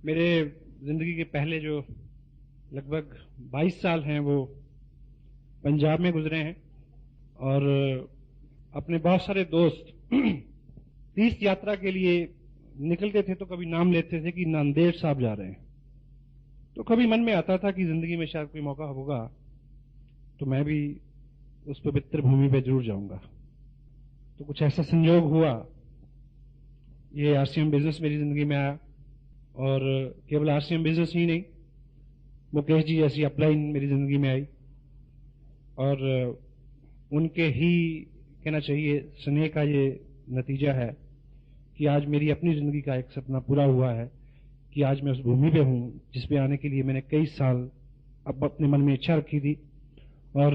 मेरे जिंदगी के पहले जो लगभग 22 साल हैं वो पंजाब में गुजरे हैं और अपने बहुत सारे दोस्त तीर्थ यात्रा के लिए निकलते थे तो कभी नाम लेते थे कि नांदेड़ साहब जा रहे हैं। तो कभी मन में आता था कि जिंदगी में शायद कोई मौका होगा तो मैं भी उस पवित्र भूमि पे जरूर जाऊंगा। तो कुछ ऐसा संयोग हुआ, ये आरसीएम बिजनेस मेरी जिंदगी में आया और केवल आरसीएम बिजनेस ही नहीं, मुकेश जी ऐसी अपलाइन मेरी जिंदगी में आई और उनके ही कहना चाहिए स्नेह का ये नतीजा है कि आज मेरी अपनी जिंदगी का एक सपना पूरा हुआ है कि आज मैं उस भूमि पे हूं जिस पे आने के लिए मैंने कई साल अब अपने मन में इच्छा रखी थी। और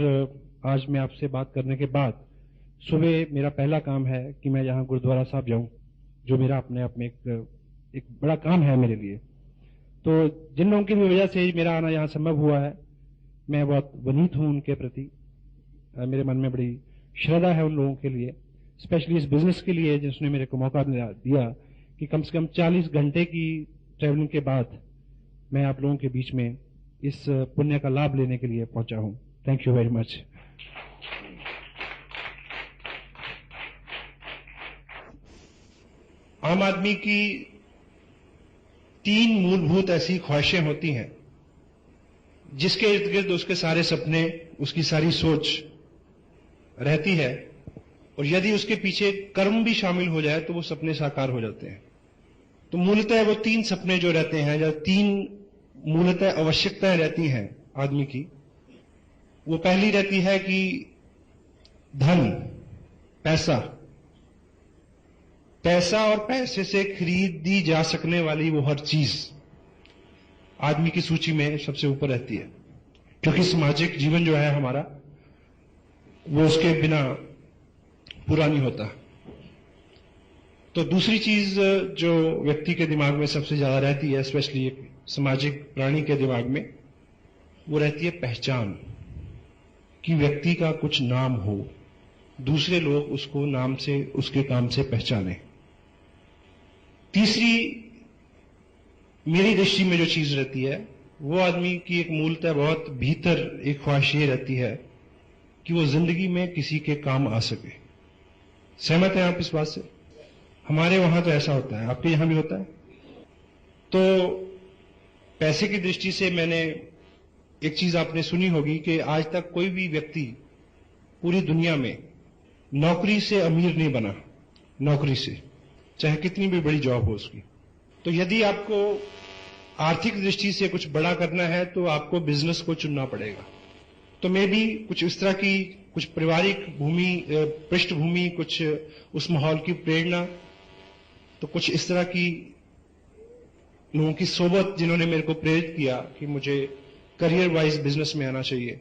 आज मैं आपसे बात करने के बाद सुबह मेरा पहला काम है कि मैं यहाँ गुरुद्वारा साहब जाऊं, जो मेरा अपने आप में एक बड़ा काम है मेरे लिए। तो जिन लोगों की भी वजह से मेरा आना यहाँ संभव हुआ है, मैं बहुत वनीत हूं उनके प्रति। मेरे मन में बड़ी श्रद्धा है उन लोगों के लिए, स्पेशली इस बिजनेस के लिए जिसने मेरे को मौका दिया कि कम से कम 40 घंटे की ट्रैवलिंग के बाद मैं आप लोगों के बीच में इस पुण्य का लाभ लेने के लिए पहुंचा हूं। Thank you very much. आम आदमी की 3 मूलभूत ऐसी ख्वाहिशें होती हैं जिसके इर्द गिर्द उसके सारे सपने, उसकी सारी सोच रहती है और यदि उसके पीछे कर्म भी शामिल हो जाए तो वो सपने साकार हो जाते हैं। तो मूलतः वो 3 सपने जो रहते हैं या 3 मूलतः आवश्यकताएं रहती हैं आदमी की, वो पहली रहती है कि धन, पैसा और पैसे से खरीदी जा सकने वाली वो हर चीज आदमी की सूची में सबसे ऊपर रहती है, क्योंकि सामाजिक जीवन जो है हमारा वो उसके बिना पूरा नहीं होता। तो दूसरी चीज जो व्यक्ति के दिमाग में सबसे ज्यादा रहती है, स्पेशली एक सामाजिक प्राणी के दिमाग में, वो रहती है पहचान, कि व्यक्ति का कुछ नाम हो, दूसरे लोग उसको नाम से, उसके काम से पहचाने। तीसरी मेरी दृष्टि में जो चीज रहती है वो आदमी की एक मूलतः बहुत भीतर एक ख्वाहिश ये रहती है कि वो जिंदगी में किसी के काम आ सके। सहमत हैं आप इस बात से? हमारे वहां तो ऐसा होता है, आपके यहां भी होता है? तो पैसे की दृष्टि से मैंने एक चीज आपने सुनी होगी कि आज तक कोई भी व्यक्ति पूरी दुनिया में नौकरी से अमीर नहीं बना, नौकरी से, चाहे कितनी भी बड़ी जॉब हो उसकी। तो यदि आपको आर्थिक दृष्टि से कुछ बड़ा करना है तो आपको बिजनेस को चुनना पड़ेगा। तो मैं भी कुछ इस तरह की, कुछ पारिवारिक पृष्ठभूमि, कुछ उस माहौल की प्रेरणा, तो कुछ इस तरह की लोगों की सोबत जिन्होंने मेरे को प्रेरित किया कि मुझे करियर वाइज बिजनेस में आना चाहिए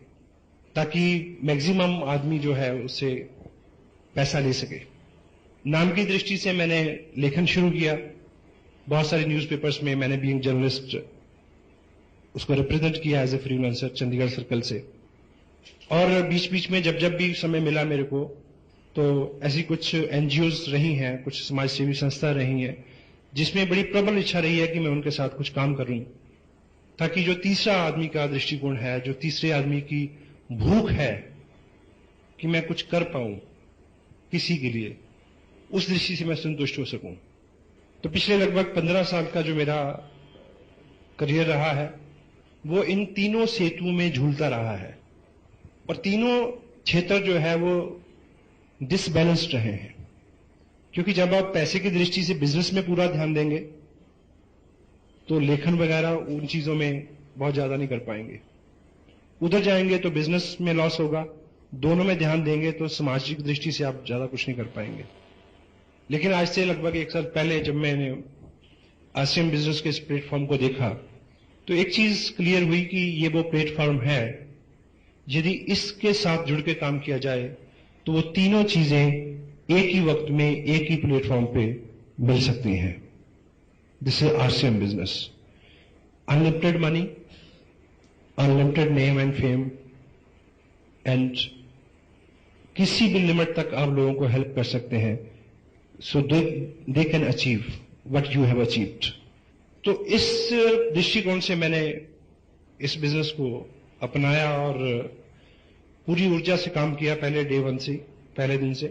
ताकि मैक्सिमम आदमी जो है उससे पैसा ले सके। नाम की दृष्टि से मैंने लेखन शुरू किया, बहुत सारे न्यूज़पेपर्स में मैंने बीइंग जर्नलिस्ट उसको रिप्रेजेंट किया as a freelancer Chandigarh circle से। और बीच बीच में जब भी समय मिला मेरे को, तो ऐसी कुछ एनजीओज रही हैं, कुछ समाज सेवी संस्था रही हैं जिसमें बड़ी प्रबल इच्छा रही है कि मैं उनके साथ कुछ काम करूं, ताकि जो तीसरा आदमी का दृष्टिकोण है, जो तीसरे आदमी की भूख है कि मैं कुछ कर पाऊं किसी के लिए, उस दृष्टि से मैं संतुष्ट हो सकूं। तो पिछले लगभग 15 साल का जो मेरा करियर रहा है वो इन तीनों सेतुओं में झूलता रहा है और तीनों क्षेत्र जो है वो डिसबैलेंस्ड रहे हैं, क्योंकि जब आप पैसे की दृष्टि से बिजनेस में पूरा ध्यान देंगे तो लेखन वगैरह उन चीजों में बहुत ज्यादा नहीं कर पाएंगे। उधर जाएंगे तो बिजनेस में लॉस होगा, दोनों में ध्यान देंगे तो सामाजिक दृष्टि से आप ज्यादा कुछ नहीं कर पाएंगे। लेकिन आज से लगभग 1 साल पहले जब मैंने आरसीएम बिजनेस के इस प्लेटफॉर्म को देखा तो एक चीज क्लियर हुई कि ये वो प्लेटफॉर्म है, यदि इसके साथ जुड़ के काम किया जाए तो वो तीनों चीजें एक ही वक्त में एक ही प्लेटफॉर्म पे मिल सकती हैं। This is RCM business, unlimited money, unlimited name and fame, and किसी भी लिमिट तक आप लोगों को हेल्प कर सकते हैं, so they can achieve what you have achieved. तो इस दृष्टिकोण से मैंने इस बिजनेस को अपनाया और पूरी ऊर्जा से काम किया पहले डे वन से, पहले दिन से।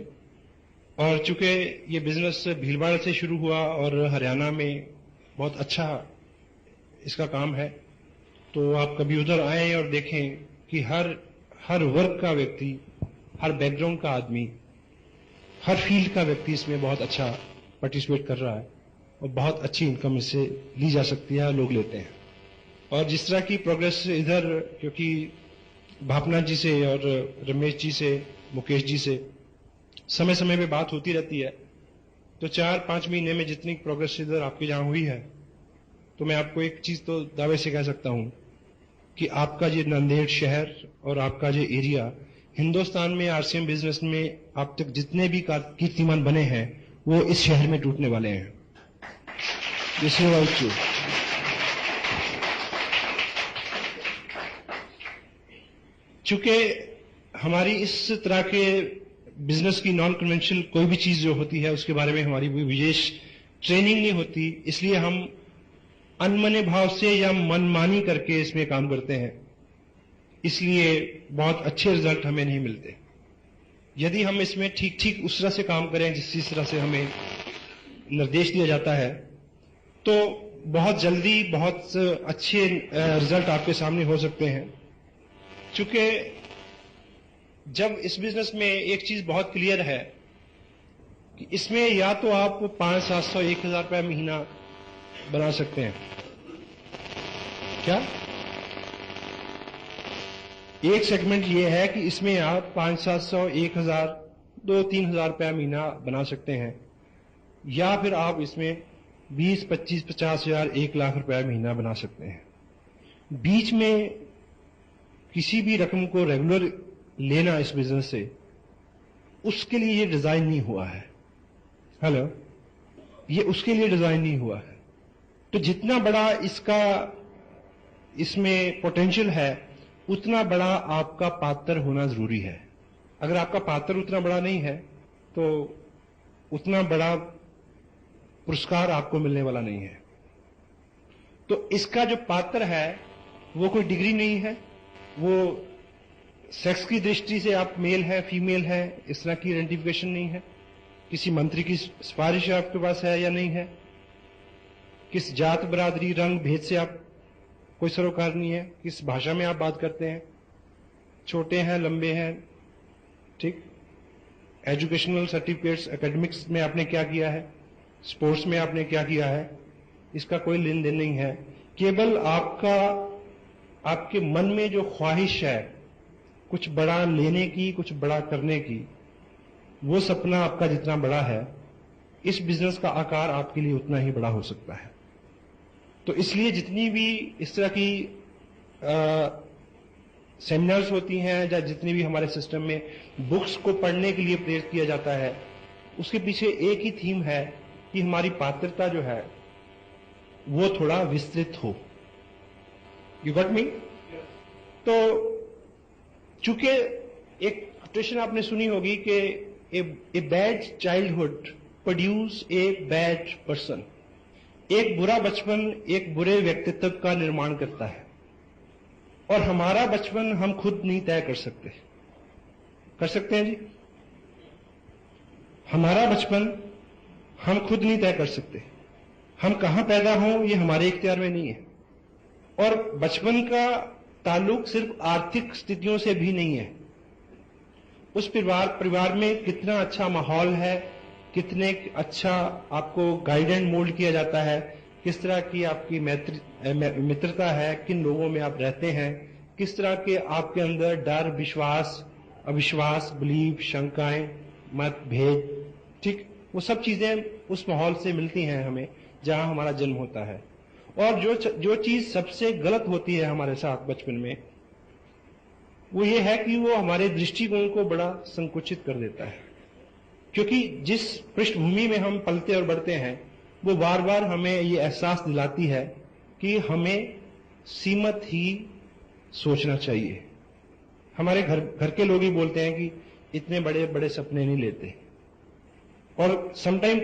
और चूंकि ये बिजनेस भीलवाड़ा से शुरू हुआ और हरियाणा में बहुत अच्छा इसका काम है, तो आप कभी उधर आए और देखें कि हर वर्ग का व्यक्ति, हर बैकग्राउंड का आदमी, हर फील्ड का व्यक्ति इसमें बहुत अच्छा पार्टिसिपेट कर रहा है और बहुत अच्छी इनकम इससे ली जा सकती है, लोग लेते हैं। और जिस तरह की प्रोग्रेस इधर, क्योंकि भापना जी से और रमेश जी से, मुकेश जी से समय समय पे बात होती रहती है, तो 4-5 महीने में जितनी प्रोग्रेस इधर आपके जहां हुई है, तो मैं आपको एक चीज तो दावे से कह सकता हूं कि आपका ये नांदेड़ शहर और आपका ये एरिया हिंदुस्तान में आरसीएम बिजनेस में अब तक जितने भी कीर्तिमान बने हैं वो इस शहर में टूटने वाले हैं। This is also true. चूंकि हमारी इस तरह के बिजनेस की नॉन कन्वेंशनल कोई भी चीज जो होती है उसके बारे में हमारी कोई विशेष ट्रेनिंग नहीं होती, इसलिए हम अनमने भाव से या मनमानी करके इसमें काम करते हैं, इसलिए बहुत अच्छे रिजल्ट हमें नहीं मिलते। यदि हम इसमें ठीक उस तरह से काम करें जिस तरह से हमें निर्देश दिया जाता है, तो बहुत जल्दी बहुत अच्छे रिजल्ट आपके सामने हो सकते हैं। चूंकि जब इस बिजनेस में एक चीज बहुत क्लियर है कि इसमें या तो आप 500-700 1,000 रुपया महीना बना सकते हैं। क्या एक सेगमेंट ये है कि इसमें आप 500-700 1,000 2-3,000 रुपया महीना बना सकते हैं, या फिर आप इसमें 20-25-50,000 1 लाख रुपया महीना बना सकते हैं। बीच में किसी भी रकम को रेगुलर लेना इस बिजनेस से, उसके लिए ये डिजाइन नहीं हुआ है। हेलो, ये उसके लिए डिजाइन नहीं हुआ है। तो जितना बड़ा इसमें पोटेंशियल है, उतना बड़ा आपका पात्र होना जरूरी है। अगर आपका पात्र उतना बड़ा नहीं है, तो उतना बड़ा पुरस्कार आपको मिलने वाला नहीं है। तो इसका जो पात्र है वो कोई डिग्री नहीं है, वो सेक्स की दृष्टि से आप मेल है फीमेल है इस तरह की आइडेंटिफिकेशन नहीं है, किसी मंत्री की सिफारिश आपके पास है या नहीं है, किस जात बरादरी रंग भेद से आप कोई सरोकार नहीं है, किस भाषा में आप बात करते हैं, छोटे हैं लंबे हैं, ठीक, एजुकेशनल सर्टिफिकेट्स, एकेडमिक्स में आपने क्या किया है, स्पोर्ट्स में आपने क्या किया है, इसका कोई लेन देन नहीं है। केवल आपके मन में जो ख्वाहिश है कुछ बड़ा लेने की, कुछ बड़ा करने की, वो सपना आपका जितना बड़ा है, इस बिजनेस का आकार आपके लिए उतना ही बड़ा हो सकता है। तो इसलिए जितनी भी इस तरह की सेमिनार्स होती हैं या जितनी भी हमारे सिस्टम में बुक्स को पढ़ने के लिए प्रेरित किया जाता है, उसके पीछे एक ही थीम है कि हमारी पात्रता जो है वो थोड़ा विस्तृत हो। You got me? तो चूंकि एक कोटेशन आपने सुनी होगी कि a bad childhood produce a bad person. एक बुरा बचपन एक बुरे व्यक्तित्व का निर्माण करता है, और हमारा बचपन हम खुद नहीं तय कर सकते। कर सकते हैं जी? हमारा बचपन हम खुद नहीं तय कर सकते। हम कहां पैदा हों ये हमारे इख्तियार में नहीं है। और बचपन का ताल्लुक सिर्फ आर्थिक स्थितियों से भी नहीं है। उस परिवार में कितना अच्छा माहौल है, कितने अच्छा आपको गाइड एंड मोल्ड किया जाता है, किस तरह की आपकी मित्रता है, किन लोगों में आप रहते हैं, किस तरह के आपके अंदर डर, विश्वास, अविश्वास, बिलीव, शंकाएं, मतभेद, ठीक, वो सब चीजें उस माहौल से मिलती हैं हमें जहां हमारा जन्म होता है। और जो चीज सबसे गलत होती है हमारे साथ बचपन में, वो ये है कि वो हमारे दृष्टिकोण को बड़ा संकुचित कर देता है। क्योंकि जिस पृष्ठभूमि में हम पलते और बढ़ते हैं, वो बार बार हमें ये एहसास दिलाती है कि हमें सीमित ही सोचना चाहिए। हमारे घर के लोग ही बोलते हैं कि इतने बड़े बड़े सपने नहीं लेते। और समटाइम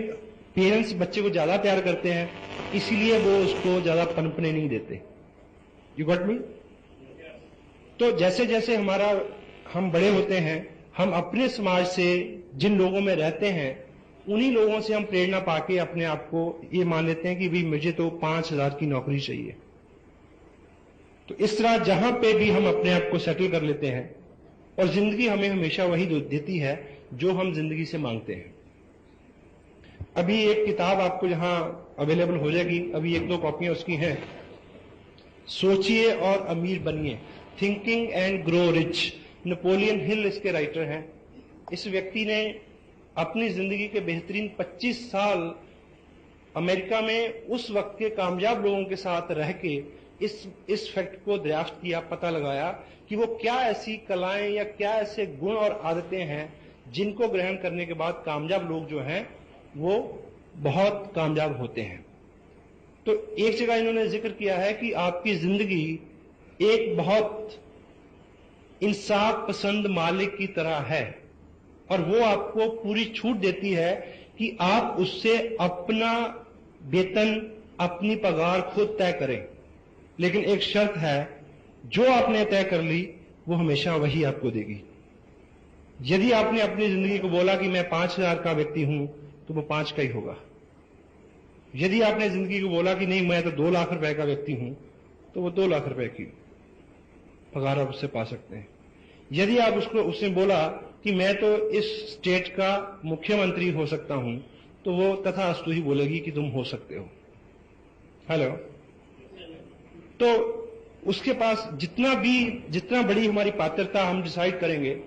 पेरेंट्स बच्चे को ज्यादा प्यार करते हैं, इसीलिए वो उसको ज्यादा पनपने नहीं देते। You got me? तो जैसे जैसे हम बड़े होते हैं, हम अपने समाज से जिन लोगों में रहते हैं उन्हीं लोगों से हम प्रेरणा पाके अपने आप को ये मान लेते हैं कि भाई मुझे तो 5,000 की नौकरी चाहिए। तो इस तरह जहां पे भी हम अपने आप को सेटल कर लेते हैं, और जिंदगी हमें हमेशा वही देती है जो हम जिंदगी से मांगते हैं। अभी एक किताब आपको जहां अवेलेबल हो जाएगी, अभी 1-2 कॉपियां उसकी हैं, सोचिए और अमीर बनिए, thinking and grow rich. Napoleon Hill इसके राइटर हैं। इस व्यक्ति ने अपनी जिंदगी के बेहतरीन 25 साल अमेरिका में उस वक्त के कामयाब लोगों के साथ रह के इस फैक्ट को दरियाफ्त किया, पता लगाया कि वो क्या ऐसी कलाएं या क्या ऐसे गुण और आदतें हैं जिनको ग्रहण करने के बाद कामयाब लोग जो हैं वो बहुत कामयाब होते हैं। तो एक जगह इन्होंने जिक्र किया है कि आपकी जिंदगी एक बहुत इंसाफ पसंद मालिक की तरह है, और वो आपको पूरी छूट देती है कि आप उससे अपना वेतन, अपनी पगार खुद तय करें। लेकिन एक शर्त है, जो आपने तय कर ली वो हमेशा वही आपको देगी। यदि आपने अपनी जिंदगी को बोला कि मैं 5,000 का व्यक्ति हूं, तो वो 5 का ही होगा। यदि आपने जिंदगी को बोला कि नहीं मैं तो 2 लाख रुपए का व्यक्ति हूं, तो वो 2 लाख रुपए की पगार आप उससे पा सकते हैं। यदि आप उसने बोला कि मैं तो इस स्टेट का मुख्यमंत्री हो सकता हूं, तो वो तथास्तु ही बोलेगी कि तुम हो सकते हो। हेलो? तो उसके पास जितना बड़ी हमारी पात्रता हम डिसाइड करेंगे,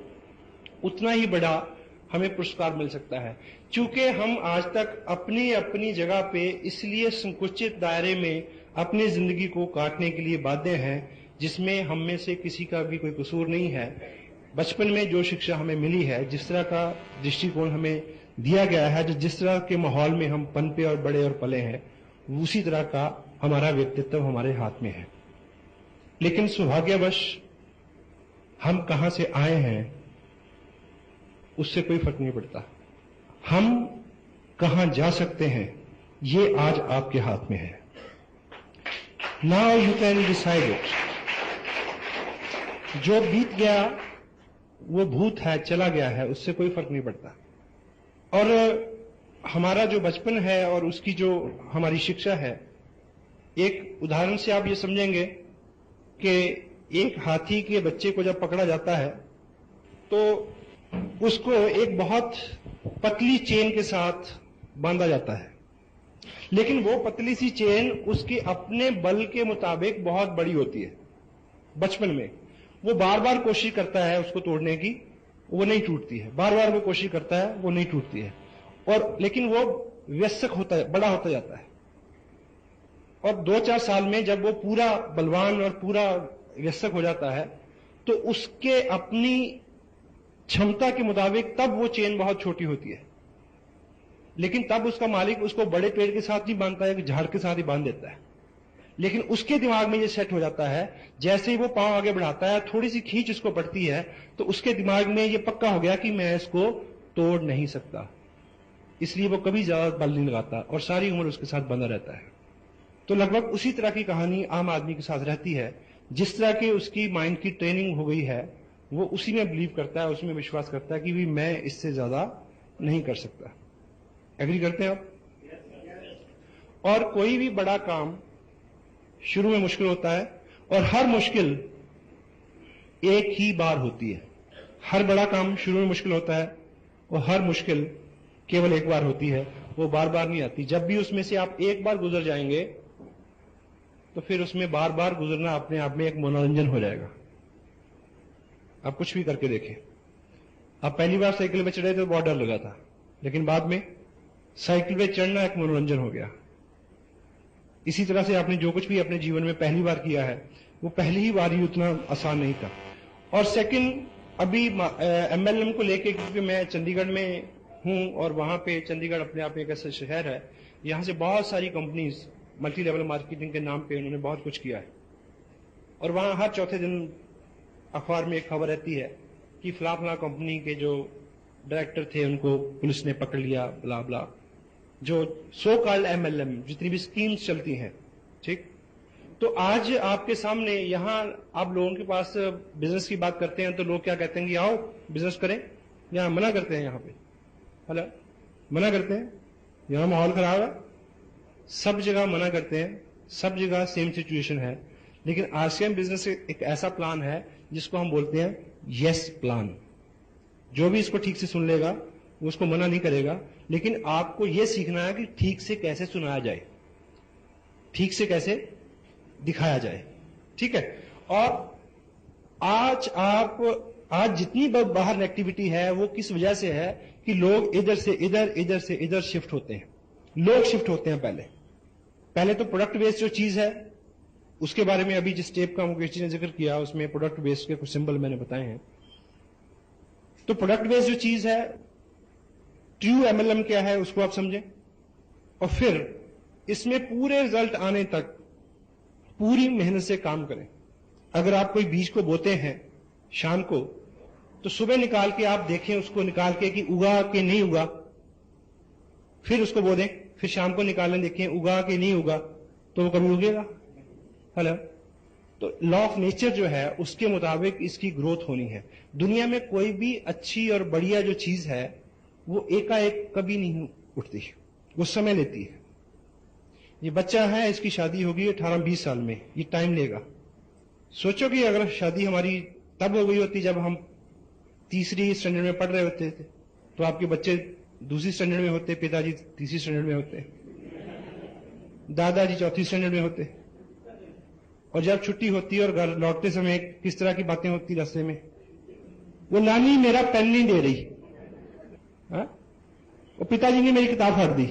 उतना ही बड़ा हमें पुरस्कार मिल सकता है। चूंकि हम आज तक अपनी अपनी जगह पे इसलिए संकुचित दायरे में अपनी जिंदगी को काटने के लिए बाध्य हैं, जिसमें हम में से किसी का भी कोई कसूर नहीं है। बचपन में जो शिक्षा हमें मिली है, जिस तरह का दृष्टिकोण हमें दिया गया है, जिस तरह के माहौल में हम पनपे और बड़े और पले हैं, उसी तरह का हमारा व्यक्तित्व हमारे हाथ में है। लेकिन सौभाग्यवश हम कहां से आए हैं उससे कोई फर्क नहीं पड़ता। हम कहां जा सकते हैं ये आज आपके हाथ में है। Now you can decide it. जो बीत गया वो भूत है, चला गया है, उससे कोई फर्क नहीं पड़ता। और हमारा जो बचपन है और उसकी जो हमारी शिक्षा है, एक उदाहरण से आप ये समझेंगे कि एक हाथी के बच्चे को जब पकड़ा जाता है तो उसको एक बहुत पतली चेन के साथ बांधा जाता है, लेकिन वो पतली सी चेन उसके अपने बल के मुताबिक बहुत बड़ी होती है। बचपन में वो बार बार कोशिश करता है उसको तोड़ने की, वो नहीं टूटती है। बार बार वो कोशिश करता है, वो नहीं टूटती है। और लेकिन वो व्यस्क होता है, बड़ा होता जाता है, और 2-4 साल में जब वो पूरा बलवान और पूरा व्यस्क हो जाता है, तो उसके अपनी क्षमता के मुताबिक तब वो चेन बहुत छोटी होती है। लेकिन तब उसका मालिक उसको बड़े पेड़ के साथ नहीं बांधता है, कि झाड़ के साथ ही बांध देता है। लेकिन उसके दिमाग में ये सेट हो जाता है, जैसे ही वो पांव आगे बढ़ाता है, थोड़ी सी खींच उसको पड़ती है, तो उसके दिमाग में ये पक्का हो गया कि मैं इसको तोड़ नहीं सकता। इसलिए वो कभी ज्यादा बल नहीं लगाता और सारी उम्र उसके साथ बंधा रहता है। तो लगभग उसी तरह की कहानी आम आदमी के साथ रहती है। जिस तरह की उसकी माइंड की ट्रेनिंग हो गई है, वो उसी में बिलीव करता है, उसमें विश्वास करता है कि भी मैं इससे ज्यादा नहीं कर सकता। एग्री करते हैं आप? और कोई भी बड़ा काम शुरू में मुश्किल होता है, और हर मुश्किल एक ही बार होती है। हर बड़ा काम शुरू में मुश्किल होता है, और हर मुश्किल केवल एक बार होती है, वो बार बार नहीं आती। जब भी उसमें से आप एक बार गुजर जाएंगे, तो फिर उसमें बार बार गुजरना अपने आप में एक मनोरंजन हो जाएगा। आप कुछ भी करके देखें। आप पहली बार साइकिल में चढ़े तो बहुत डर लगा था, लेकिन बाद में साइकिल पे चढ़ना एक मनोरंजन हो गया। इसी तरह से आपने जो कुछ भी अपने जीवन में पहली बार किया है, वो पहली ही बार ही उतना आसान नहीं था। और सेकंड, अभी एमएलएम को लेके, क्योंकि मैं चंडीगढ़ में हूं, और वहां पे चंडीगढ़ अपने आप में एक ऐसा शहर है, यहां से बहुत सारी कंपनीज मल्टी लेवल मार्केटिंग के नाम पे उन्होंने बहुत कुछ किया है। और वहां हर चौथे दिन अखबार में एक खबर रहती है कि फला फला कंपनी के जो डायरेक्टर थे उनको पुलिस ने पकड़ लिया, ब्ला ब्ला। जो सो कॉल्ड MLM, जितनी भी स्कीम्स चलती हैं, ठीक। तो आज आपके सामने यहां आप लोगों के पास बिजनेस की बात करते हैं तो लोग क्या कहते हैं कि आओ बिजनेस करें, यहां मना करते हैं, यहां पे हेलो मना करते हैं, यहां माहौल खराब है, सब जगह मना करते हैं, सब जगह सेम सिचुएशन है। लेकिन RCM बिजनेस एक ऐसा प्लान है जिसको हम बोलते हैं यस प्लान। जो भी इसको ठीक से सुन लेगा वो उसको मना नहीं करेगा, लेकिन आपको यह सीखना है कि ठीक से कैसे सुनाया जाए, ठीक से कैसे दिखाया जाए, ठीक है। और आज जितनी बाहर एक्टिविटी है वो किस वजह से है कि लोग इधर से इधर, इधर से इधर शिफ्ट होते हैं, लोग शिफ्ट होते हैं। पहले तो प्रोडक्ट बेस्ड जो चीज है उसके बारे में अभी जिस टेप का मुकेश जी ने जिक्र किया उसमें प्रोडक्ट बेस्ड के कुछ सिंबल मैंने बताए हैं। तो प्रोडक्ट बेस्ड जो चीज है, ट्रू MLM क्या है उसको आप समझें, और फिर इसमें पूरे रिजल्ट आने तक पूरी मेहनत से काम करें। अगर आप कोई बीज को बोते हैं शाम को, तो सुबह निकाल के आप देखें उसको, निकाल के कि उगा के नहीं उगा, फिर उसको बो दें, फिर शाम को निकालें, देखें उगा के नहीं उगा, तो वो कभी उगेगा। हेलो, तो लॉ ऑफ नेचर जो है उसके मुताबिक इसकी ग्रोथ होनी है। दुनिया में कोई भी अच्छी और बढ़िया जो चीज है वो एकाएक कभी नहीं उठती, वो समय लेती है। ये बच्चा है, इसकी शादी होगी 18-20 साल में, ये टाइम लेगा। सोचो कि अगर शादी हमारी तब हो गई होती जब हम तीसरी स्टैंडर्ड में पढ़ रहे होते थे, तो आपके बच्चे दूसरी स्टैंडर्ड में होते, पिताजी तीसरी स्टैंडर्ड में होते, दादाजी चौथी स्टैंडर्ड में होते। और जब छुट्टी होती और घर लौटते समय किस तरह की बातें होती रास्ते में, वो नानी मेरा पेन नहीं दे रही, और पिताजी ने मेरी किताब फाड़ दी,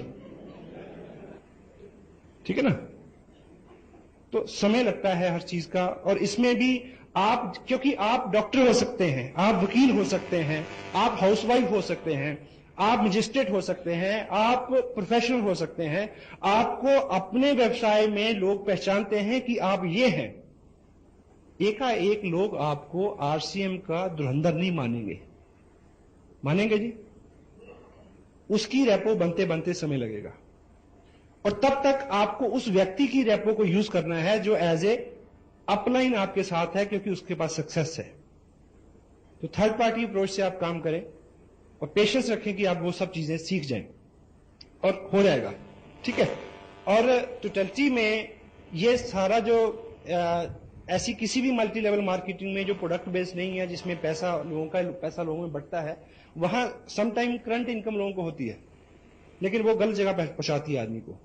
ठीक है ना। तो समय लगता है हर चीज का। और इसमें भी आप, क्योंकि आप डॉक्टर हो सकते हैं, आप वकील हो सकते हैं, आप हाउसवाइफ हो सकते हैं, आप मजिस्ट्रेट हो सकते हैं, आप प्रोफेशनल हो सकते हैं, आपको अपने व्यवसाय में लोग पहचानते हैं कि आप ये हैं। एकाएक लोग आपको RCM का धुरंधर नहीं मानेंगे, मानेंगे जी? उसकी रेपो बनते बनते समय लगेगा। और तब तक आपको उस व्यक्ति की रेपो को यूज करना है जो एज ए अपलाइन आपके साथ है, क्योंकि उसके पास सक्सेस है। तो थर्ड पार्टी अप्रोच से आप काम करें और पेशेंस रखें कि आप वो सब चीजें सीख जाएं और हो जाएगा, ठीक है। और टोटलिटी में ये सारा जो ऐसी किसी भी मल्टी लेवल मार्केटिंग में जो प्रोडक्ट बेस्ड नहीं है, जिसमें पैसा लोगों में बढ़ता है, वहां समटाइम करंट इनकम लोगों को होती है, लेकिन वो गलत जगह पहुंचाती है आदमी को,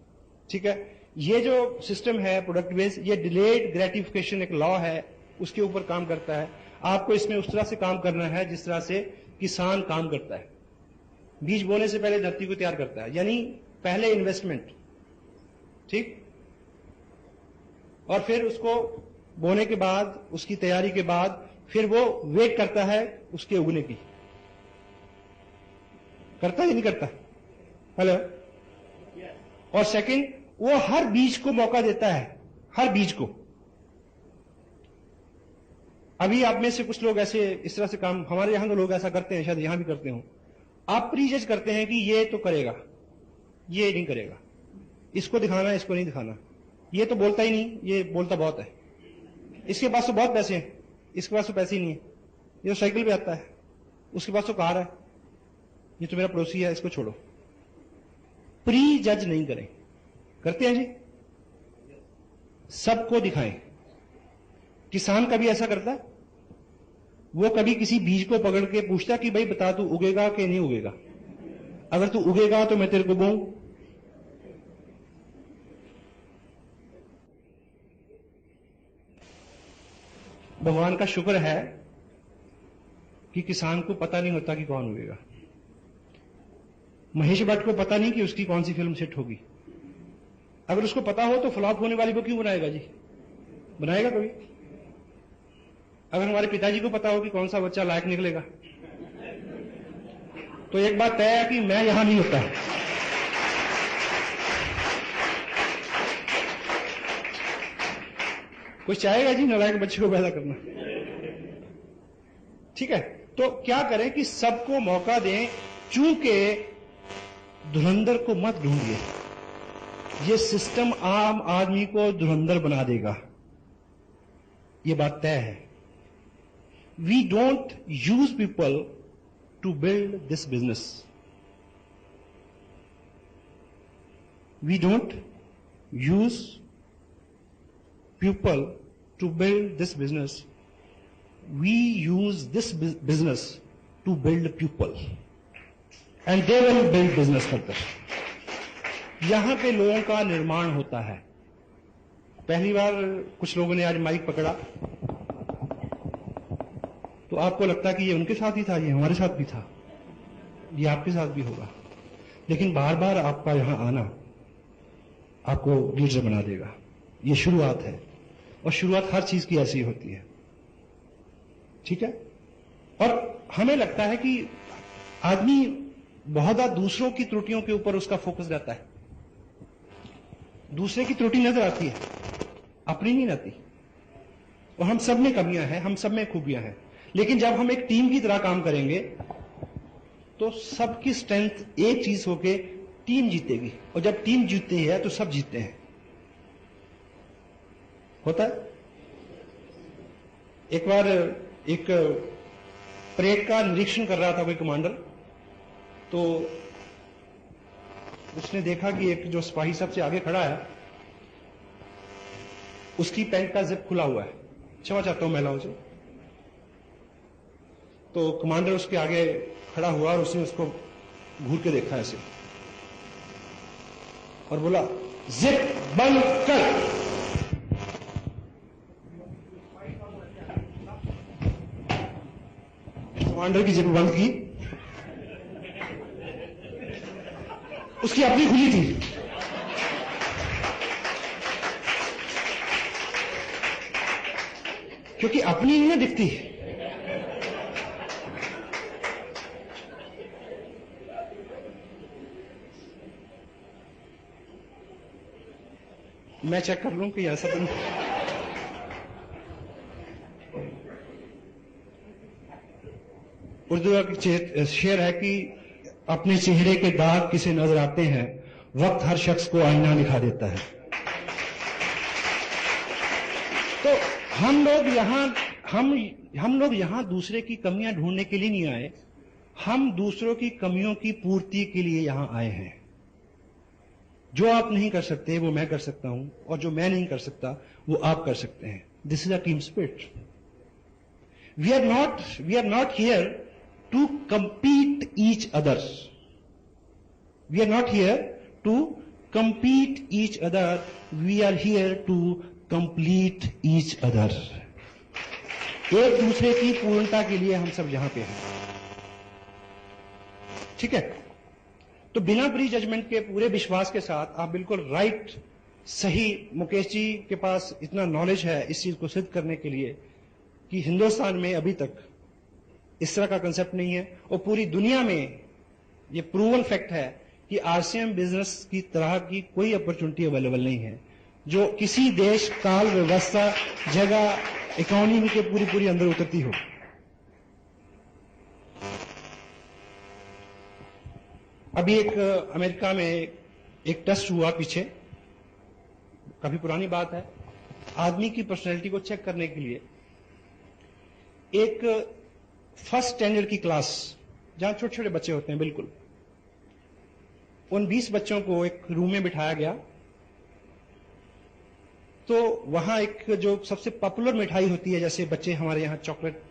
ठीक है। ये जो सिस्टम है प्रोडक्ट बेस्ड, ये डिलेड ग्रेटिफिकेशन एक लॉ है, उसके ऊपर काम करता है। आपको इसमें उस तरह से काम करना है जिस तरह से किसान काम करता है। बीज बोने से पहले धरती को तैयार करता है, यानी पहले इन्वेस्टमेंट, ठीक, और फिर उसको बोने के बाद, उसकी तैयारी के बाद, फिर वो वेट करता है उसके उगने की। करता है नहीं करता? हेलो। और सेकंड, वो हर बीज को मौका देता है, हर बीज को। अभी आप में से कुछ लोग ऐसे इस तरह से काम, हमारे यहां तो लोग ऐसा करते हैं, शायद यहां भी करते हो, आप प्रीजज करते हैं कि ये तो करेगा, ये नहीं करेगा, इसको दिखाना, इसको नहीं दिखाना, ये तो बोलता ही नहीं, ये बोलता बहुत है, इसके पास तो बहुत पैसे हैं, इसके पास तो पैसे ही नहीं है, ये तो साइकिल पे आता है, उसके पास तो कार है, ये तो मेरा पड़ोसी है, इसको छोड़ो। प्री जज नहीं करें। करते हैं जी? सबको दिखाएं। किसान कभी ऐसा करता है? वो कभी किसी बीज को पकड़ के पूछता कि भाई बता तू उगेगा कि नहीं उगेगा, अगर तू उगेगा तो मैं तेरे को बोऊं। भगवान का शुक्र है कि किसान को पता नहीं होता कि कौन उगेगा। महेश भट्ट को पता नहीं कि उसकी कौन सी फिल्म सेट होगी। अगर उसको पता हो तो फ्लॉप होने वाली वो क्यों बनाएगा जी? बनाएगा कभी? अगर हमारे पिताजी को पता हो कि कौन सा बच्चा लायक निकलेगा, तो एक बात तय है कि मैं यहां नहीं होता। कुछ चाहेगा जी नालायक बच्चे को पैदा करना? ठीक है। तो क्या करें कि सबको मौका दें, चूंकि धुरंधर को मत ढूंढिए, ये सिस्टम आम आदमी को धुरंधर बना देगा, ये बात तय है। We don't use people to build this business, we don't use people to build this business, we use this business to build people and they will build business further. यहां पे लोगों का निर्माण होता है। पहली बार कुछ लोगों ने आज माइक पकड़ा तो आपको लगता कि ये उनके साथ ही था, ये हमारे साथ भी था, ये आपके साथ भी होगा, लेकिन बार बार आपका यहां आना आपको लीडर बना देगा। ये शुरुआत है, और शुरुआत हर चीज की ऐसी होती है, ठीक है। और हमें लगता है कि आदमी बहुत ज्यादा दूसरों की त्रुटियों के ऊपर उसका फोकस रहता है, दूसरे की त्रुटि नजर आती है, अपनी नहीं आती। और हम सब में कमियां हैं, हम सब में खूबियां हैं, लेकिन जब हम एक टीम की तरह काम करेंगे तो सबकी स्ट्रेंथ एक चीज होके टीम जीतेगी, और जब टीम जीतती है तो सब जीतते हैं। होता है। एक बार एक परेड का निरीक्षण कर रहा था कोई कमांडर, तो उसने देखा कि एक जो सिपाही सबसे आगे खड़ा है उसकी पैंट का जिप खुला हुआ है। क्षमा चाहता हूं महिलाओं से। तो कमांडर उसके आगे खड़ा हुआ और उसने उसको घूर के देखा ऐसे और बोला, जिप बंद कर। कमांडर की जिप बंद की, उसकी अपनी खुली थी। क्योंकि अपनी नहीं ना दिखती। मैं चेक कर लूं कि ऐसा तो नहीं। उर्दू का शेर है कि अपने चेहरे के दाग किसे नजर आते हैं, वक्त हर शख्स को आईना दिखा देता है। तो हम लोग यहां दूसरे की कमियां ढूंढने के लिए नहीं आए, हम दूसरों की कमियों की पूर्ति के लिए यहां आए हैं। जो आप नहीं कर सकते वो मैं कर सकता हूं, और जो मैं नहीं कर सकता वो आप कर सकते हैं। This is a team spirit. We are not here to compete each other. We are not here to compete each other. We are here to complete each other. एक दूसरे की पूर्णता के लिए हम सब यहां पे हैं, ठीक है। तो बिना प्री जजमेंट के, पूरे विश्वास के साथ आप बिल्कुल राइट, सही, मुकेश जी के पास इतना नॉलेज है इस चीज को सिद्ध करने के लिए कि हिंदुस्तान में अभी तक इस तरह का कंसेप्ट नहीं है, और पूरी दुनिया में ये प्रूवन फैक्ट है कि आरसीएम बिजनेस की तरह की कोई अपॉर्चुनिटी अवेलेबल नहीं है जो किसी देश, काल, व्यवस्था, जगह, इकोनॉमी के पूरी अंदर उतरती हो। अभी एक अमेरिका में एक टेस्ट हुआ पीछे, काफी पुरानी बात है। आदमी की पर्सनैलिटी को चेक करने के लिए एक फर्स्ट स्टैंडर्ड की क्लास, जहां छोटे छोटे बच्चे होते हैं, बिल्कुल उन 20 बच्चों को एक रूम में बिठाया गया। तो वहां एक जो सबसे पॉपुलर मिठाई होती है, जैसे बच्चे हमारे यहां चॉकलेट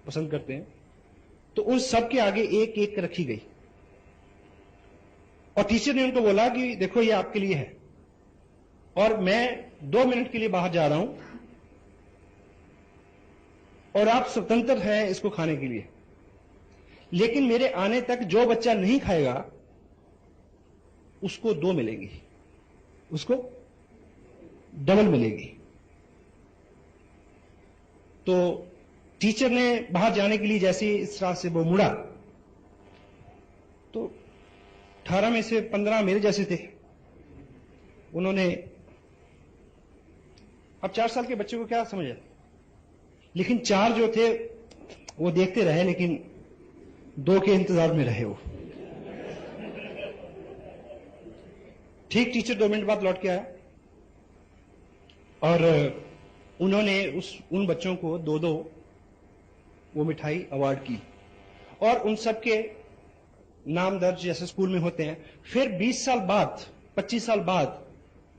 पसंद करते हैं, तो उन सब के आगे एक एक रखी गई, और टीचर ने उनको बोला कि देखो ये आपके लिए है, और मैं 2 मिनट के लिए बाहर जा रहा हूं और आप स्वतंत्र हैं इसको खाने के लिए, लेकिन मेरे आने तक जो बच्चा नहीं खाएगा उसको 2 मिलेगी, उसको डबल मिलेगी। तो टीचर ने बाहर जाने के लिए जैसे इस तरह से वो मुड़ा, तो 18 में से 15 मेरे जैसे थे। उन्होंने, अब 4 साल के बच्चे को क्या समझ है, लेकिन 4 जो थे वो देखते रहे, लेकिन 2 के इंतजार में रहे वो। ठीक टीचर 2 मिनट बाद लौट के आया और उन्होंने उन बच्चों को 2-2 वो मिठाई अवार्ड की और उन सब के नाम दर्ज जैसे स्कूल में होते हैं। फिर 20 साल बाद 25 साल बाद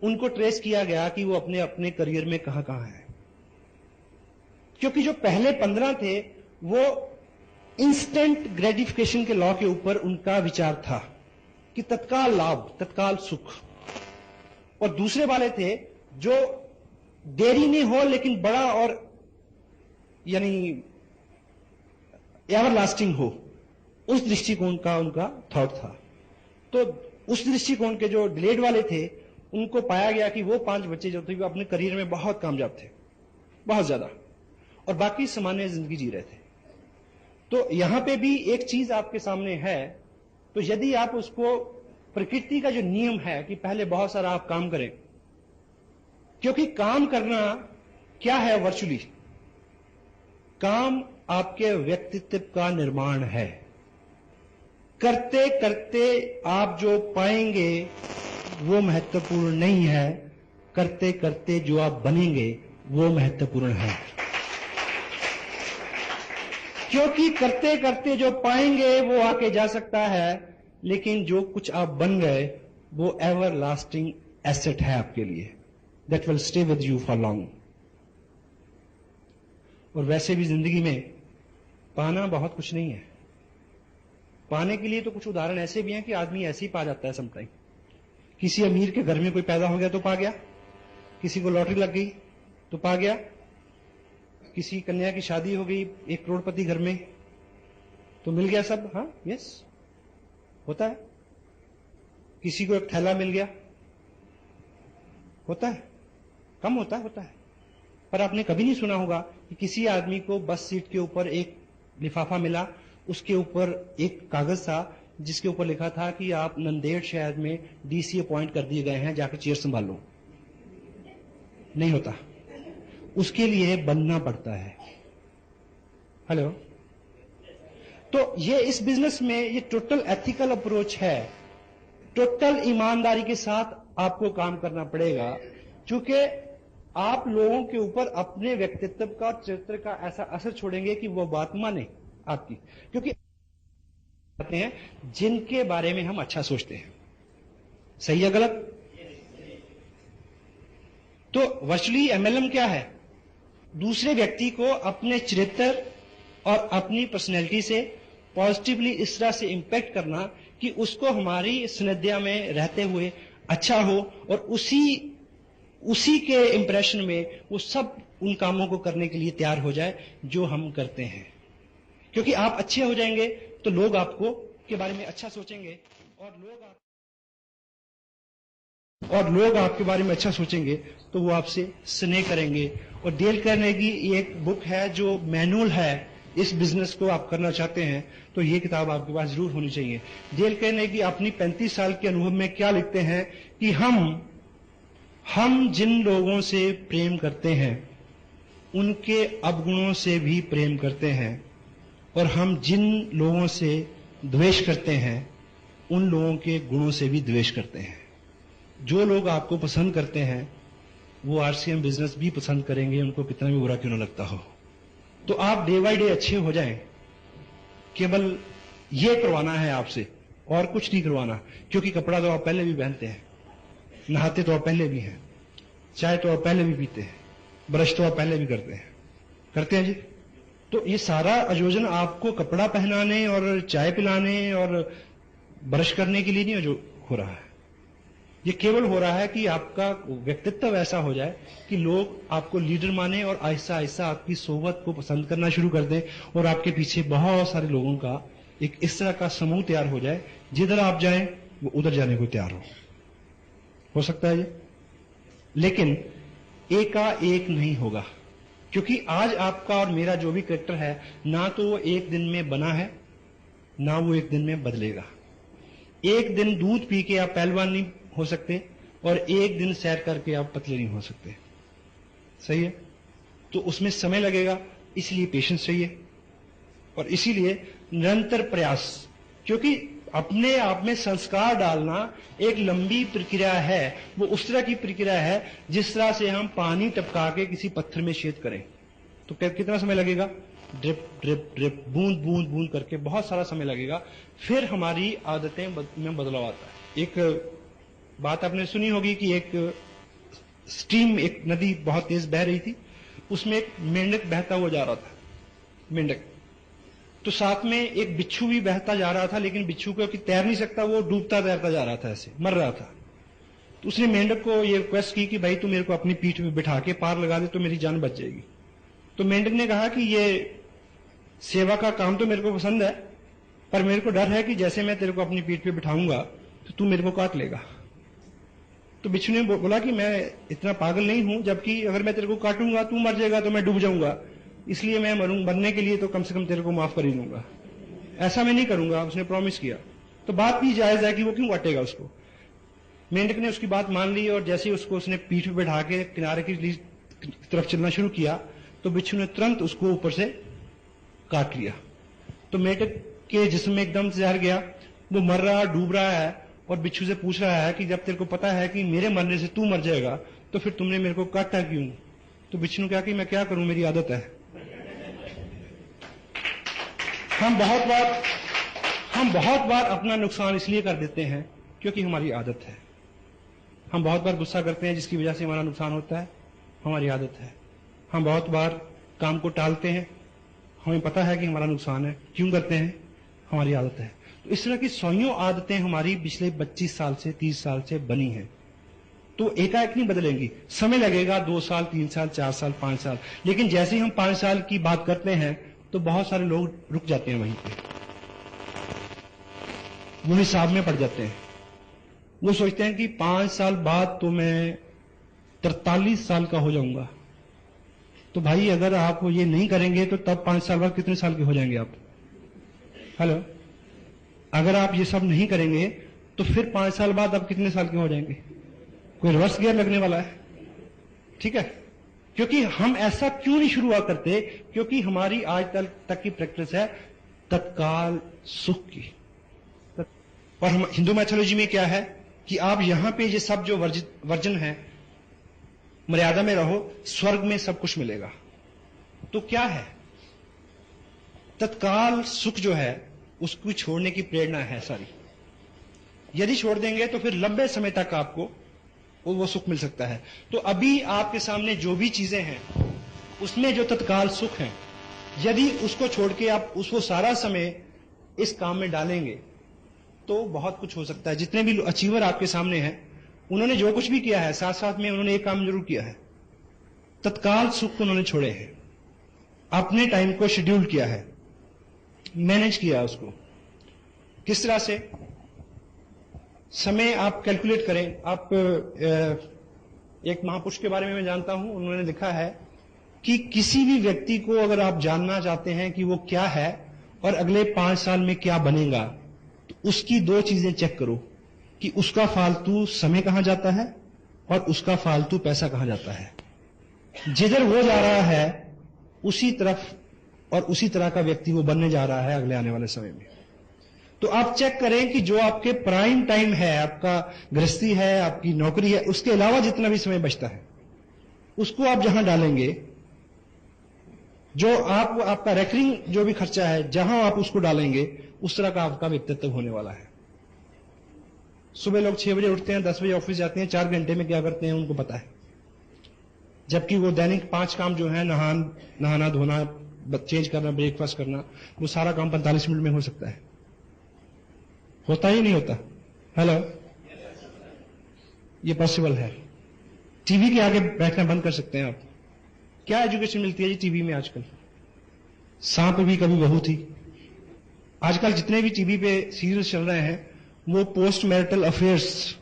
उनको ट्रेस किया गया कि वो अपने अपने करियर में कहां कहां है, क्योंकि जो पहले 15 थे वो इंस्टेंट ग्रेटिफिकेशन के लॉ के ऊपर उनका विचार था कि तत्काल लाभ, तत्काल सुख, और दूसरे वाले थे जो देरी नहीं हो लेकिन बड़ा और यानी एवरलास्टिंग हो, उस दृष्टिकोण का उनका थॉट था। तो उस दृष्टिकोण के जो डिलेड वाले थे उनको पाया गया कि वो 5 बच्चे जो थे वो अपने करियर में बहुत कामयाब थे, बहुत ज्यादा, और बाकी सामान्य जिंदगी जी रहे थे। तो यहां पे भी एक चीज आपके सामने है, तो यदि आप उसको, प्रकृति का जो नियम है कि पहले बहुत सारा आप काम करें, क्योंकि काम करना क्या है, वर्चुअली काम आपके व्यक्तित्व का निर्माण है। करते करते आप जो पाएंगे वो महत्वपूर्ण नहीं है, करते करते जो आप बनेंगे वो महत्वपूर्ण है। क्योंकि करते करते जो पाएंगे वो आके जा सकता है, लेकिन जो कुछ आप बन गए वो एवर लास्टिंग एसेट है आपके लिए, that will stay with you for long. और वैसे भी जिंदगी में पाना बहुत कुछ नहीं है। पाने के लिए तो कुछ उदाहरण ऐसे भी हैं कि आदमी ऐसे ही पा जाता है समटाइम। किसी अमीर के घर में कोई पैदा हो गया तो पा गया, किसी को लॉटरी लग गई तो पा गया, किसी कन्या की शादी हो गई एक करोड़पति घर में तो मिल गया सब। हाँ, यस, होता है। किसी को एक थैला मिल गया, होता है, कम होता है, होता है। पर आपने कभी नहीं सुना होगा कि किसी आदमी को बस सीट के ऊपर एक लिफाफा मिला, उसके ऊपर एक कागज था जिसके ऊपर लिखा था कि आप नंदेड़ शहर में डीसी अपॉइंट कर दिए गए हैं, जाकर चेयर संभाल लो। नहीं होता, उसके लिए बनना पड़ता है। हेलो। तो ये इस बिजनेस में ये टोटल एथिकल अप्रोच है, टोटल ईमानदारी के साथ आपको काम करना पड़ेगा, क्योंकि आप लोगों के ऊपर अपने व्यक्तित्व का, चरित्र का ऐसा असर छोड़ेंगे कि वो बात माने आपकी, क्योंकि आते हैं जिनके बारे में हम अच्छा सोचते हैं। सही है गलत? तो वर्चुअली एमएलएम क्या है? दूसरे व्यक्ति को अपने चरित्र और अपनी पर्सनैलिटी से पॉजिटिवली इस तरह से इंपैक्ट करना कि उसको हमारी सानिध्य में रहते हुए अच्छा हो, और उसी के इंप्रेशन में वो सब उन कामों को करने के लिए तैयार हो जाए जो हम करते हैं। क्योंकि आप अच्छे हो जाएंगे तो लोग आपको के बारे में अच्छा सोचेंगे, और लोग आपके बारे में अच्छा सोचेंगे तो वो आपसे स्नेह करेंगे। और डेल कार्नेगी की एक बुक है जो मैनुअल है, इस बिजनेस को आप करना चाहते हैं तो ये किताब आपके पास जरूर होनी चाहिए। डेल कार्नेगी अपनी 35 साल के अनुभव में क्या लिखते हैं कि हम जिन लोगों से प्रेम करते हैं उनके अवगुणों से भी प्रेम करते हैं, और हम जिन लोगों से द्वेष करते हैं उन लोगों के गुणों से भी द्वेष करते हैं। जो लोग आपको पसंद करते हैं वो आरसीएम बिजनेस भी पसंद करेंगे, उनको कितना भी बुरा क्यों न लगता हो। तो आप डे बाय डे अच्छे हो जाएं, केवल ये करवाना है आपसे और कुछ नहीं करवाना। क्योंकि कपड़ा तो आप पहले भी पहनते हैं, नहाते तो आप पहले भी हैं, चाय तो आप पहले भी पीते हैं, ब्रश तो आप पहले भी करते हैं जी। तो ये सारा आयोजन आपको कपड़ा पहनाने और चाय पिलाने और ब्रश करने के लिए नहीं जो हो रहा है, ये केवल हो रहा है कि आपका व्यक्तित्व ऐसा हो जाए कि लोग आपको लीडर माने और आहिस्ता आहिस्ता आपकी सोबत को पसंद करना शुरू कर दें, और आपके पीछे बहुत सारे लोगों का एक इस तरह का समूह तैयार हो जाए, जिधर आप जाएं वो उधर जाने को तैयार हो सकता है ये, लेकिन एकाएक नहीं होगा। क्योंकि आज आपका और मेरा जो भी कैरेक्टर है, ना तो वो एक दिन में बना है, ना वो एक दिन में बदलेगा। एक दिन दूध पी के आप पहलवान नहीं हो सकते, और एक दिन सैर करके आप पतले नहीं हो सकते। सही है? तो उसमें समय लगेगा, इसलिए पेशेंस चाहिए, और इसीलिए निरंतर प्रयास। क्योंकि अपने आप में संस्कार डालना एक लंबी प्रक्रिया है। वो उस तरह की प्रक्रिया है जिस तरह से हम पानी टपका के किसी पत्थर में छेद करें तो कितना समय लगेगा? ड्रिप ड्रिप ड्रिप, बूंद बूंद बूंद करके बहुत सारा समय लगेगा, फिर हमारी आदतें में बदलाव आता है। एक बात आपने सुनी होगी कि एक स्ट्रीम, एक नदी बहुत तेज बह रही थी, उसमें एक मेंढक बहता हुआ जा रहा था, मेंढक। तो साथ में एक बिच्छू भी बहता जा रहा था, लेकिन बिच्छू क्योंकि तैर नहीं सकता, वो डूबता तैरता जा रहा था, ऐसे मर रहा था। तो उसने मेंढक को ये रिक्वेस्ट की कि भाई तू मेरे को अपनी पीठ पे बिठा के पार लगा दे तो मेरी जान बच जाएगी। तो मेंढक ने कहा कि ये सेवा का काम तो मेरे को पसंद है, पर मेरे को डर है कि जैसे मैं तेरे को अपनी पीठ पे बिठाऊंगा तो तू मेरे को काट लेगा। तो बिच्छू ने बोला कि मैं इतना पागल नहीं हूं, जबकि अगर मैं तेरे को काटूंगा तू मर जाएगा तो मैं डूब जाऊंगा, इसलिए मैं मरने के लिए तो कम से कम तेरे को माफ कर ही दूंगा, ऐसा मैं नहीं करूंगा। उसने प्रॉमिस किया। तो बात भी जायज है कि वो क्यों काटेगा उसको। मेंढक ने उसकी बात मान ली और जैसे ही उसको उसने पीठ पे बैठा के किनारे की तरफ चलना शुरू किया तो बिच्छू ने तुरंत उसको ऊपर से काट लिया। तो मेंढक के जिस्म में एकदम से जहर गया, वो मर रहा, डूब रहा है और बिच्छू से पूछ रहा है कि जब तेरे को पता है कि मेरे मरने से तू मर जाएगा तो फिर तुमने मेरे को काटा क्यों? तो बिच्छू ने कहा कि मैं क्या करूं, मेरी आदत है। हम बहुत बार अपना नुकसान इसलिए कर देते हैं क्योंकि हमारी आदत है। हम बहुत बार गुस्सा करते हैं जिसकी वजह से हमारा नुकसान होता है, हमारी आदत है। हम बहुत बार काम को टालते हैं, हमें पता है कि हमारा नुकसान है, क्यों करते हैं? हमारी आदत है। तो इस तरह की सौयों आदतें हमारी पिछले 25 साल से 30 साल से बनी हैं। तो एकाएक नहीं बदलेंगी, समय लगेगा, 2 साल 3 साल 4 साल 5 साल। लेकिन जैसे ही हम 5 साल की बात करते हैं तो बहुत सारे लोग रुक जाते हैं वहीं पे, वो हिसाब में पड़ जाते हैं। वो सोचते हैं कि 5 साल बाद तो मैं 43 साल का हो जाऊंगा। तो भाई अगर आप ये नहीं करेंगे तो तब 5 साल बाद कितने साल के हो जाएंगे आप? हेलो, अगर आप ये सब नहीं करेंगे तो फिर 5 साल बाद आप कितने साल के हो जाएंगे? कोई रिवर्स गियर लगने वाला है। ठीक है, क्योंकि हम ऐसा क्यों नहीं शुरुआत करते? क्योंकि हमारी आज तक की प्रैक्टिस है तत्काल सुख की। और हम हिंदू मैथोलॉजी में क्या है कि आप यहां पे ये सब जो वर्जन है, मर्यादा में रहो, स्वर्ग में सब कुछ मिलेगा। तो क्या है? तत्काल सुख जो है उसको छोड़ने की प्रेरणा है सारी। यदि छोड़ देंगे तो फिर लंबे समय तक आपको वो सुख मिल सकता है। तो अभी आपके सामने जो भी चीजें हैं उसमें जो तत्काल सुख है, यदि उसको छोड़ के आप उसको सारा समय इस काम में डालेंगे तो बहुत कुछ हो सकता है। जितने भी अचीवर आपके सामने हैं उन्होंने जो कुछ भी किया है, साथ साथ में उन्होंने एक काम जरूर किया है, तत्काल सुख उन्होंने छोड़े हैं, अपने टाइम को शेड्यूल किया है, मैनेज किया उसको। किस तरह से? समय आप कैलकुलेट करें। आप एक महापुरुष के बारे में मैं जानता हूं, उन्होंने लिखा है कि किसी भी व्यक्ति को अगर आप जानना चाहते हैं कि वो क्या है और अगले 5 साल में क्या बनेगा, तो उसकी 2 चीजें चेक करो कि उसका फालतू समय कहां जाता है और उसका फालतू पैसा कहां जाता है। जिधर वो जा रहा है उसी तरफ और उसी तरह का व्यक्ति वो बनने जा रहा है अगले आने वाले समय में। तो आप चेक करें कि जो आपके प्राइम टाइम है, आपका गृहस्थी है, आपकी नौकरी है, उसके अलावा जितना भी समय बचता है उसको आप जहां डालेंगे, जो आपका रेकरिंग जो भी खर्चा है, जहां आप उसको डालेंगे उस तरह का आपका व्यक्तित्व होने वाला है। सुबह लोग 6 बजे उठते हैं, 10 बजे ऑफिस जाते हैं, 4 घंटे में क्या करते हैं उनको पता है। जबकि वो दैनिक 5 काम जो है, नहाना धोना, चेंज करना, ब्रेकफास्ट करना, वो सारा काम 45 मिनट में हो सकता है। होता ही नहीं होता? हेलो, ये पॉसिबल है। टीवी के आगे बैठना बंद कर सकते हैं आप। क्या एजुकेशन मिलती है जी टीवी में आजकल? सांप भी कभी बहू थी। आजकल जितने भी टीवी पे सीरियल्स चल रहे हैं वो पोस्ट मैरिटल अफेयर्स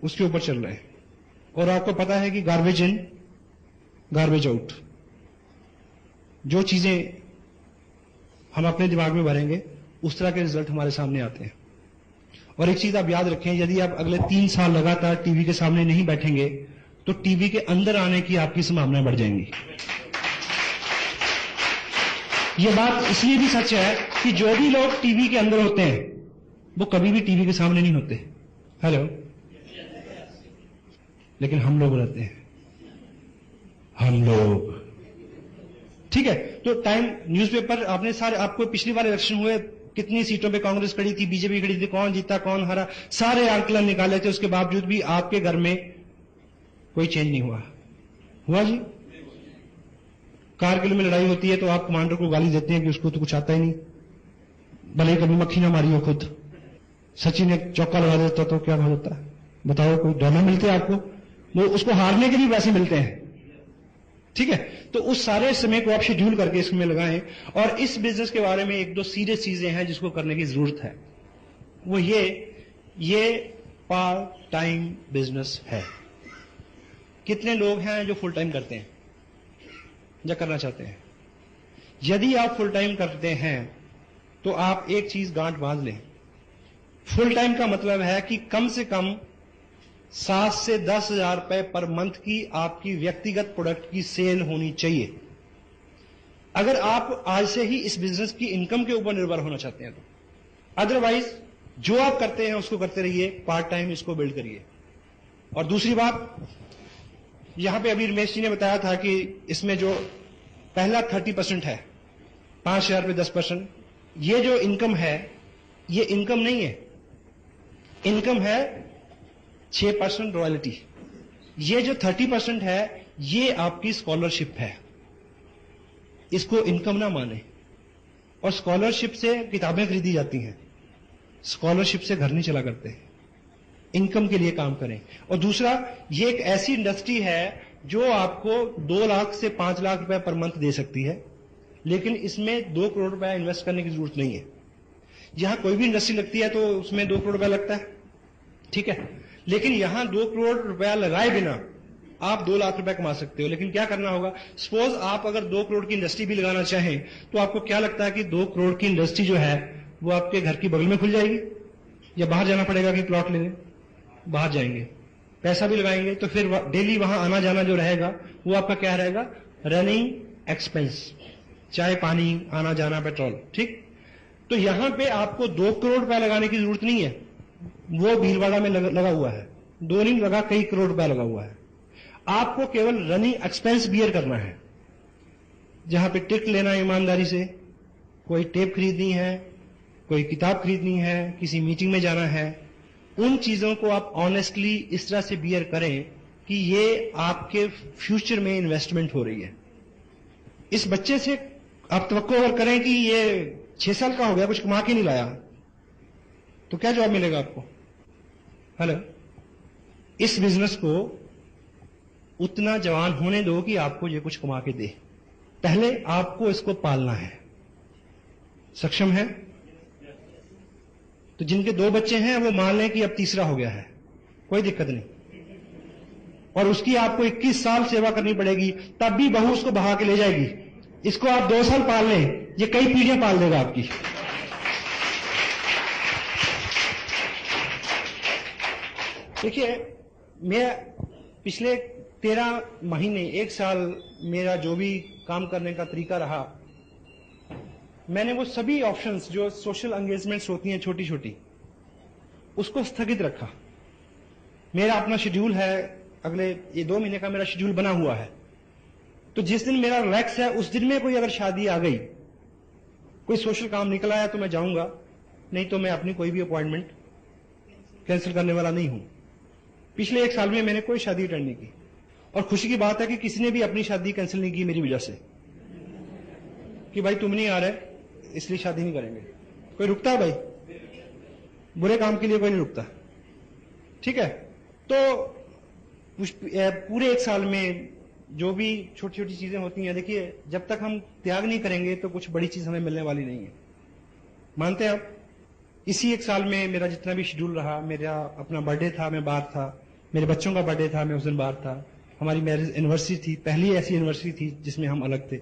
उसके ऊपर चल रहे हैं। और आपको पता है कि गार्बेज इन गार्बेज आउट, जो चीजें हम अपने दिमाग में भरेंगे उस तरह के रिजल्ट हमारे सामने आते हैं। और एक चीज आप याद रखें, यदि आप अगले 3 साल लगातार टीवी के सामने नहीं बैठेंगे तो टीवी के अंदर आने की आपकी संभावनाएं बढ़ जाएंगी। यह बात इसलिए भी सच है कि जो भी लोग टीवी के अंदर होते हैं वो कभी भी टीवी के सामने नहीं होते। हेलो, लेकिन हम लोग रहते हैं, हम लोग, ठीक है। तो टाइम न्यूज़पेपर आपने सारे, आपको पिछली बार इलेक्शन हुए कितनी सीटों पे कांग्रेस खड़ी थी, बीजेपी खड़ी थी, कौन जीता कौन हारा, सारे आंकलन निकाले थे, उसके बावजूद भी आपके घर में कोई चेंज नहीं हुआ जी? कारगिल में लड़ाई होती है तो आप कमांडर को गाली देते हैं कि उसको तो कुछ आता ही नहीं, भले ही कभी मक्खी ना मारी हो खुद। सचिन एक चौका लगा देता तो क्या होता है बताओ? कोई डॉलर मिलते हैं आपको? वो उसको हारने के लिए पैसे मिलते हैं, ठीक है। तो उस सारे समय को आप शेड्यूल करके इसमें लगाएं। और इस बिजनेस के बारे में एक दो सीरियस चीजें हैं जिसको करने की जरूरत है। वो ये पार्ट टाइम बिजनेस है। कितने लोग हैं जो फुल टाइम करते हैं या करना चाहते हैं? यदि आप फुल टाइम करते हैं तो आप एक चीज गांठ बांध लें, फुल टाइम का मतलब है कि कम से कम 7 से 10 हजार रुपए पर मंथ की आपकी व्यक्तिगत प्रोडक्ट की सेल होनी चाहिए। अगर आप आज से ही इस बिजनेस की इनकम के ऊपर निर्भर होना चाहते हैं तो, अदरवाइज जो आप करते हैं उसको करते रहिए, पार्ट टाइम इसको बिल्ड करिए। और दूसरी बात, यहां पे अभी रमेश जी ने बताया था कि इसमें जो पहला 30% है, 5,000 पे 10%, ये जो इनकम है ये इनकम नहीं है, इनकम है 6% रॉयल्टी। ये जो 30% है ये आपकी स्कॉलरशिप है, इसको इनकम ना माने। और स्कॉलरशिप से किताबें खरीदी जाती हैं, स्कॉलरशिप से घर नहीं चला करते, इनकम के लिए काम करें। और दूसरा, ये एक ऐसी इंडस्ट्री है जो आपको 2 लाख से 5 लाख रुपए पर मंथ दे सकती है, लेकिन इसमें 2 करोड़ रुपया इन्वेस्ट करने की जरूरत नहीं है। यहां कोई भी इंडस्ट्री लगती है तो उसमें 2 करोड़ रुपया लगता है, ठीक है, लेकिन यहां 2 करोड़ रुपया लगाए बिना आप 2 लाख रुपया कमा सकते हो। लेकिन क्या करना होगा? सपोज आप अगर 2 करोड़ की इंडस्ट्री भी लगाना चाहें तो आपको क्या लगता है कि 2 करोड़ की इंडस्ट्री जो है वो आपके घर की बगल में खुल जाएगी, या बाहर जाना पड़ेगा कि प्लॉट लेने? बाहर जाएंगे, पैसा भी लगाएंगे, तो फिर डेली वहां आना जाना जो रहेगा वो आपका क्या रहेगा? रनिंग एक्सपेंस, चाय पानी, आना जाना, पेट्रोल, ठीक। तो यहां पे आपको 2 करोड़ रुपया लगाने की जरूरत नहीं है, वो भीलवाड़ा में लगा हुआ है, 2 नहीं लगा, कई करोड़ रुपया लगा हुआ है। आपको केवल रनिंग एक्सपेंस बियर करना है, जहां पे टिकट लेना है ईमानदारी से, कोई टेप खरीदनी है, कोई किताब खरीदनी है, किसी मीटिंग में जाना है, उन चीजों को आप ऑनेस्टली इस तरह से बियर करें कि ये आपके फ्यूचर में इन्वेस्टमेंट हो रही है। इस बच्चे से आप तवक्को अगर करें कि ये 6 साल का हो गया, कुछ कमा के नहीं लाया, तो क्या जवाब मिलेगा आपको? हेलो, इस बिजनेस को उतना जवान होने दो कि आपको ये कुछ कमा के दे। पहले आपको इसको पालना है। सक्षम है? तो जिनके 2 बच्चे हैं वो मान लें कि अब तीसरा हो गया है, कोई दिक्कत नहीं, और उसकी आपको 21 साल सेवा करनी पड़ेगी, तब भी बहू उसको बहा के ले जाएगी। इसको आप 2 साल पाल लें, ये कई पीढ़ियां पाल देगा आपकी। देखिए, मैं पिछले 13 महीने, 1 साल मेरा जो भी काम करने का तरीका रहा, मैंने वो सभी ऑप्शंस जो सोशल एंगेजमेंट्स होती हैं छोटी छोटी, उसको स्थगित रखा। मेरा अपना शेड्यूल है, अगले ये 2 महीने का मेरा शेड्यूल बना हुआ है। तो जिस दिन मेरा रिलैक्स है उस दिन में कोई अगर शादी आ गई, कोई सोशल काम निकल आया तो मैं जाऊंगा, नहीं तो मैं अपनी कोई भी अपॉइंटमेंट कैंसिल करने वाला नहीं हूं। पिछले 1 साल में मैंने कोई शादी अटेंड नहीं की, और खुशी की बात है कि किसी ने भी अपनी शादी कैंसिल नहीं की मेरी वजह से, कि भाई तुम नहीं आ रहे इसलिए शादी नहीं करेंगे। कोई रुकता है भाई? बुरे काम के लिए कोई नहीं रुकता, ठीक है। तो पूरे 1 साल में जो भी छोटी छोटी चीजें होती हैं, देखिए, जब तक हम त्याग नहीं करेंगे तो कुछ बड़ी चीज हमें मिलने वाली नहीं है। मानते हैं आप? इसी 1 साल में मेरा जितना भी शेड्यूल रहा, मेरा अपना बर्थडे था, मैं बाहर था, मेरे बच्चों का बर्थडे था, मैं उस दिन बाहर था, हमारी मैरिज एनिवर्सरी थी, पहली ऐसी एनिवर्सरी थी जिसमें हम अलग थे।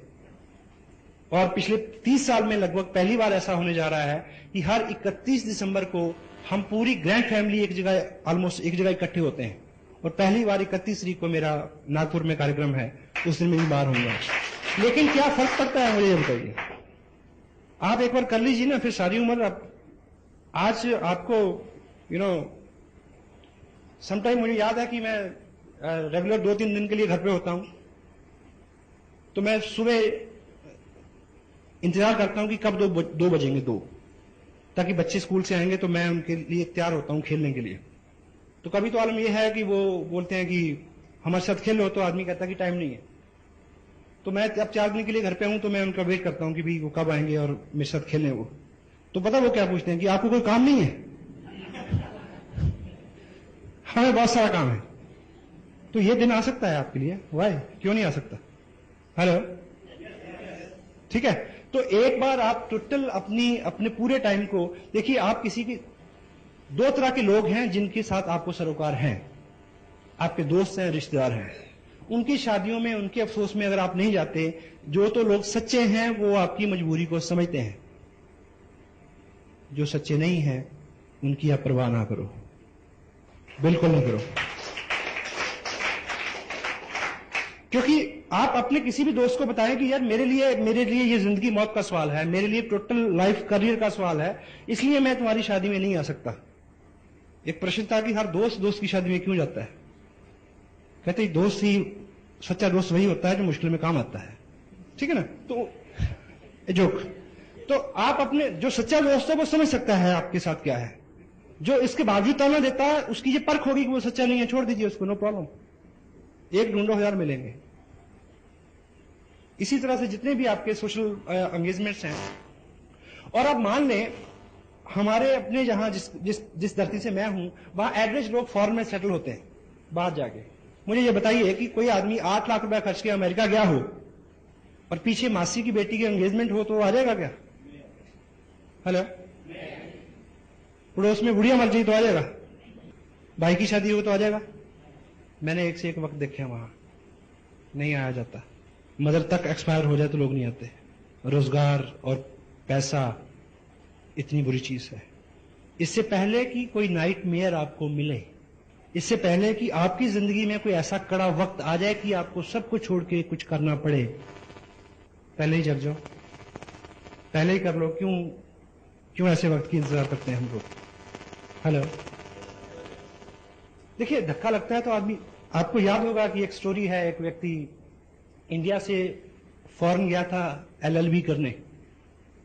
और पिछले 30 साल में लगभग पहली बार ऐसा होने जा रहा है कि हर 31 दिसंबर को हम पूरी ग्रैंड फैमिली एक जगह, ऑलमोस्ट एक जगह इकट्ठे होते हैं। और पहली बार 31 तारीख को मेरा नागपुर में कार्यक्रम है, उस दिन मैं बाहर होऊंगा। लेकिन क्या फर्क पड़ता है मुझे ये बताइए? आप एक बार कर लीजिए ना, फिर सारी उम्र आप आज आपको समटाइम मुझे याद है कि मैं रेगुलर 2-3 दिन के लिए घर पे होता हूं, तो मैं सुबह इंतजार करता हूं कि कब 2 बजेंगे, 2, ताकि बच्चे स्कूल से आएंगे तो मैं उनके लिए तैयार होता हूं खेलने के लिए। तो कभी तो आलम यह है कि वो बोलते हैं कि हमारे साथ खेलो, तो आदमी कहता है कि टाइम नहीं है। तो मैं अब 4 दिन के लिए घर पे हूं, तो मैं उनका वेट करता हूं कि भाई वो कब आएंगे और मेरे साथ खेलें। वो तो पता वो क्या पूछते हैं कि आपको कोई काम नहीं है? हमें बहुत सारा काम है। तो ये दिन आ सकता है आपके लिए, वाई, क्यों नहीं आ सकता? हेलो, ठीक है। तो एक बार आप टोटल अपने पूरे टाइम को देखिए। आप किसी की 2 तरह के लोग हैं जिनके साथ आपको सरोकार हैं, आपके दोस्त हैं, रिश्तेदार हैं। उनकी शादियों में, उनके अफसोस में अगर आप नहीं जाते, जो तो लोग सच्चे हैं वो आपकी मजबूरी को समझते हैं, जो सच्चे नहीं हैं उनकी आप परवाह ना करो, बिल्कुल नहीं करो। क्योंकि आप अपने किसी भी दोस्त को बताएं कि यार मेरे लिए ये जिंदगी मौत का सवाल है, मेरे लिए टोटल लाइफ करियर का सवाल है, इसलिए मैं तुम्हारी शादी में नहीं आ सकता। एक प्रश्न था कि हर दोस्त की शादी में क्यों जाता है? कहते दोस्त ही, सच्चा दोस्त वही होता है जो मुश्किल में काम आता है, ठीक है ना? तो जोक। तो आप अपने जो सच्चा दोस्त है वो समझ सकता है आपके साथ क्या है। जो इसके बावजूद ताना देता है उसकी ये परख होगी कि वो सच्चा नहीं है, छोड़ दीजिए उसको, नो प्रॉब्लम। एक ढूंढो 1000 मिलेंगे। इसी तरह से जितने भी आपके सोशल एंगेजमेंट्स हैं, और आप मान लें हमारे अपने जहां जिस धरती से मैं हूं, वहां एवरेज लोग फॉरेन में सेटल होते हैं बाहर जाके। मुझे ये बताइए कि कोई आदमी 8 लाख रुपया खर्च के अमेरिका गया हो और पीछे मासी की बेटी की एंगेजमेंट हो तो आ जाएगा क्या? हेलो, पड़ोस में बुढ़िया मर गई तो आ जाएगा? भाई की शादी हो तो आ जाएगा? मैंने एक से एक वक्त देखे वहां नहीं आया जाता। मदर तक एक्सपायर हो जाए तो लोग नहीं आते। रोजगार और पैसा इतनी बुरी चीज है। इससे पहले कि कोई नाइट मेयर आपको मिले, इससे पहले कि आपकी जिंदगी में कोई ऐसा कड़ा वक्त आ जाए कि आपको सब कुछ छोड़ के कुछ करना पड़े, पहले ही जग जाओ, पहले ही कर लो। क्यों ऐसे वक्त की इंतजार करते हैं हम लोग? हेलो, देखिए धक्का लगता है तो आदमी, आपको याद होगा कि एक स्टोरी है, एक व्यक्ति इंडिया से फॉरेन गया था LLB करने,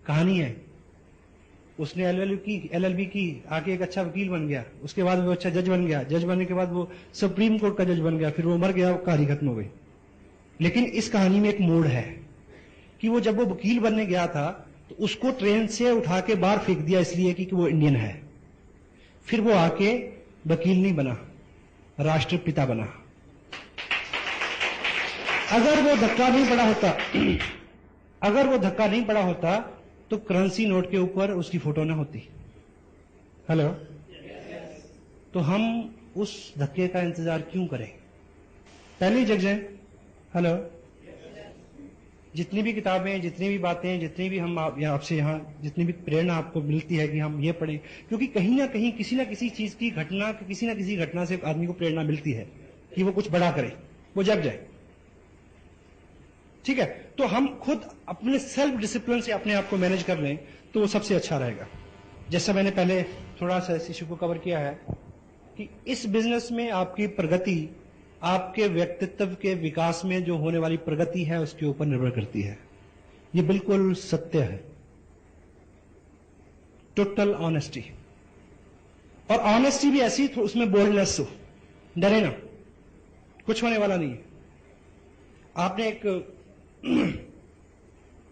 कहानी है। उसने LLB की, आके एक अच्छा वकील बन गया, उसके बाद वो अच्छा जज बन गया, जज बनने के बाद वो सुप्रीम कोर्ट का जज बन गया, फिर वो मर गया, कहानी खत्म हो गई। लेकिन इस कहानी में एक मोड़ है कि वो जब वो वकील बनने गया था तो उसको ट्रेन से उठा के बाहर फेंक दिया, इसलिए कि वो इंडियन है। फिर वो आके वकील नहीं बना, राष्ट्रपिता बना। अगर वो धक्का नहीं पड़ा होता तो करेंसी नोट के ऊपर उसकी फोटो ना होती। हेलो, तो हम उस धक्के का इंतजार क्यों करें? पहले ही जग जाएं। हेलो, जितनी भी किताबें, जितनी भी बातें, जितनी भी हम आपसे यहाँ जितनी भी प्रेरणा आपको मिलती है कि हम ये पढ़ें, क्योंकि कहीं ना कहीं किसी ना किसी चीज की घटना, किसी ना किसी घटना से आदमी को प्रेरणा मिलती है कि वो कुछ बड़ा करे, वो जग जाए। ठीक है, तो हम खुद अपने सेल्फ डिसिप्लिन से अपने आप को मैनेज कर लें तो वो सबसे अच्छा रहेगा। जैसा मैंने पहले थोड़ा सा इस इशू को कवर किया है कि इस बिजनेस में आपकी प्रगति, आपके व्यक्तित्व के विकास में जो होने वाली प्रगति है उसके ऊपर निर्भर करती है। ये बिल्कुल सत्य है। टोटल ऑनेस्टी, और ऑनेस्टी भी ऐसी, उसमें बोल्डनेस हो, डरे ना, कुछ होने वाला नहीं है। आपने एक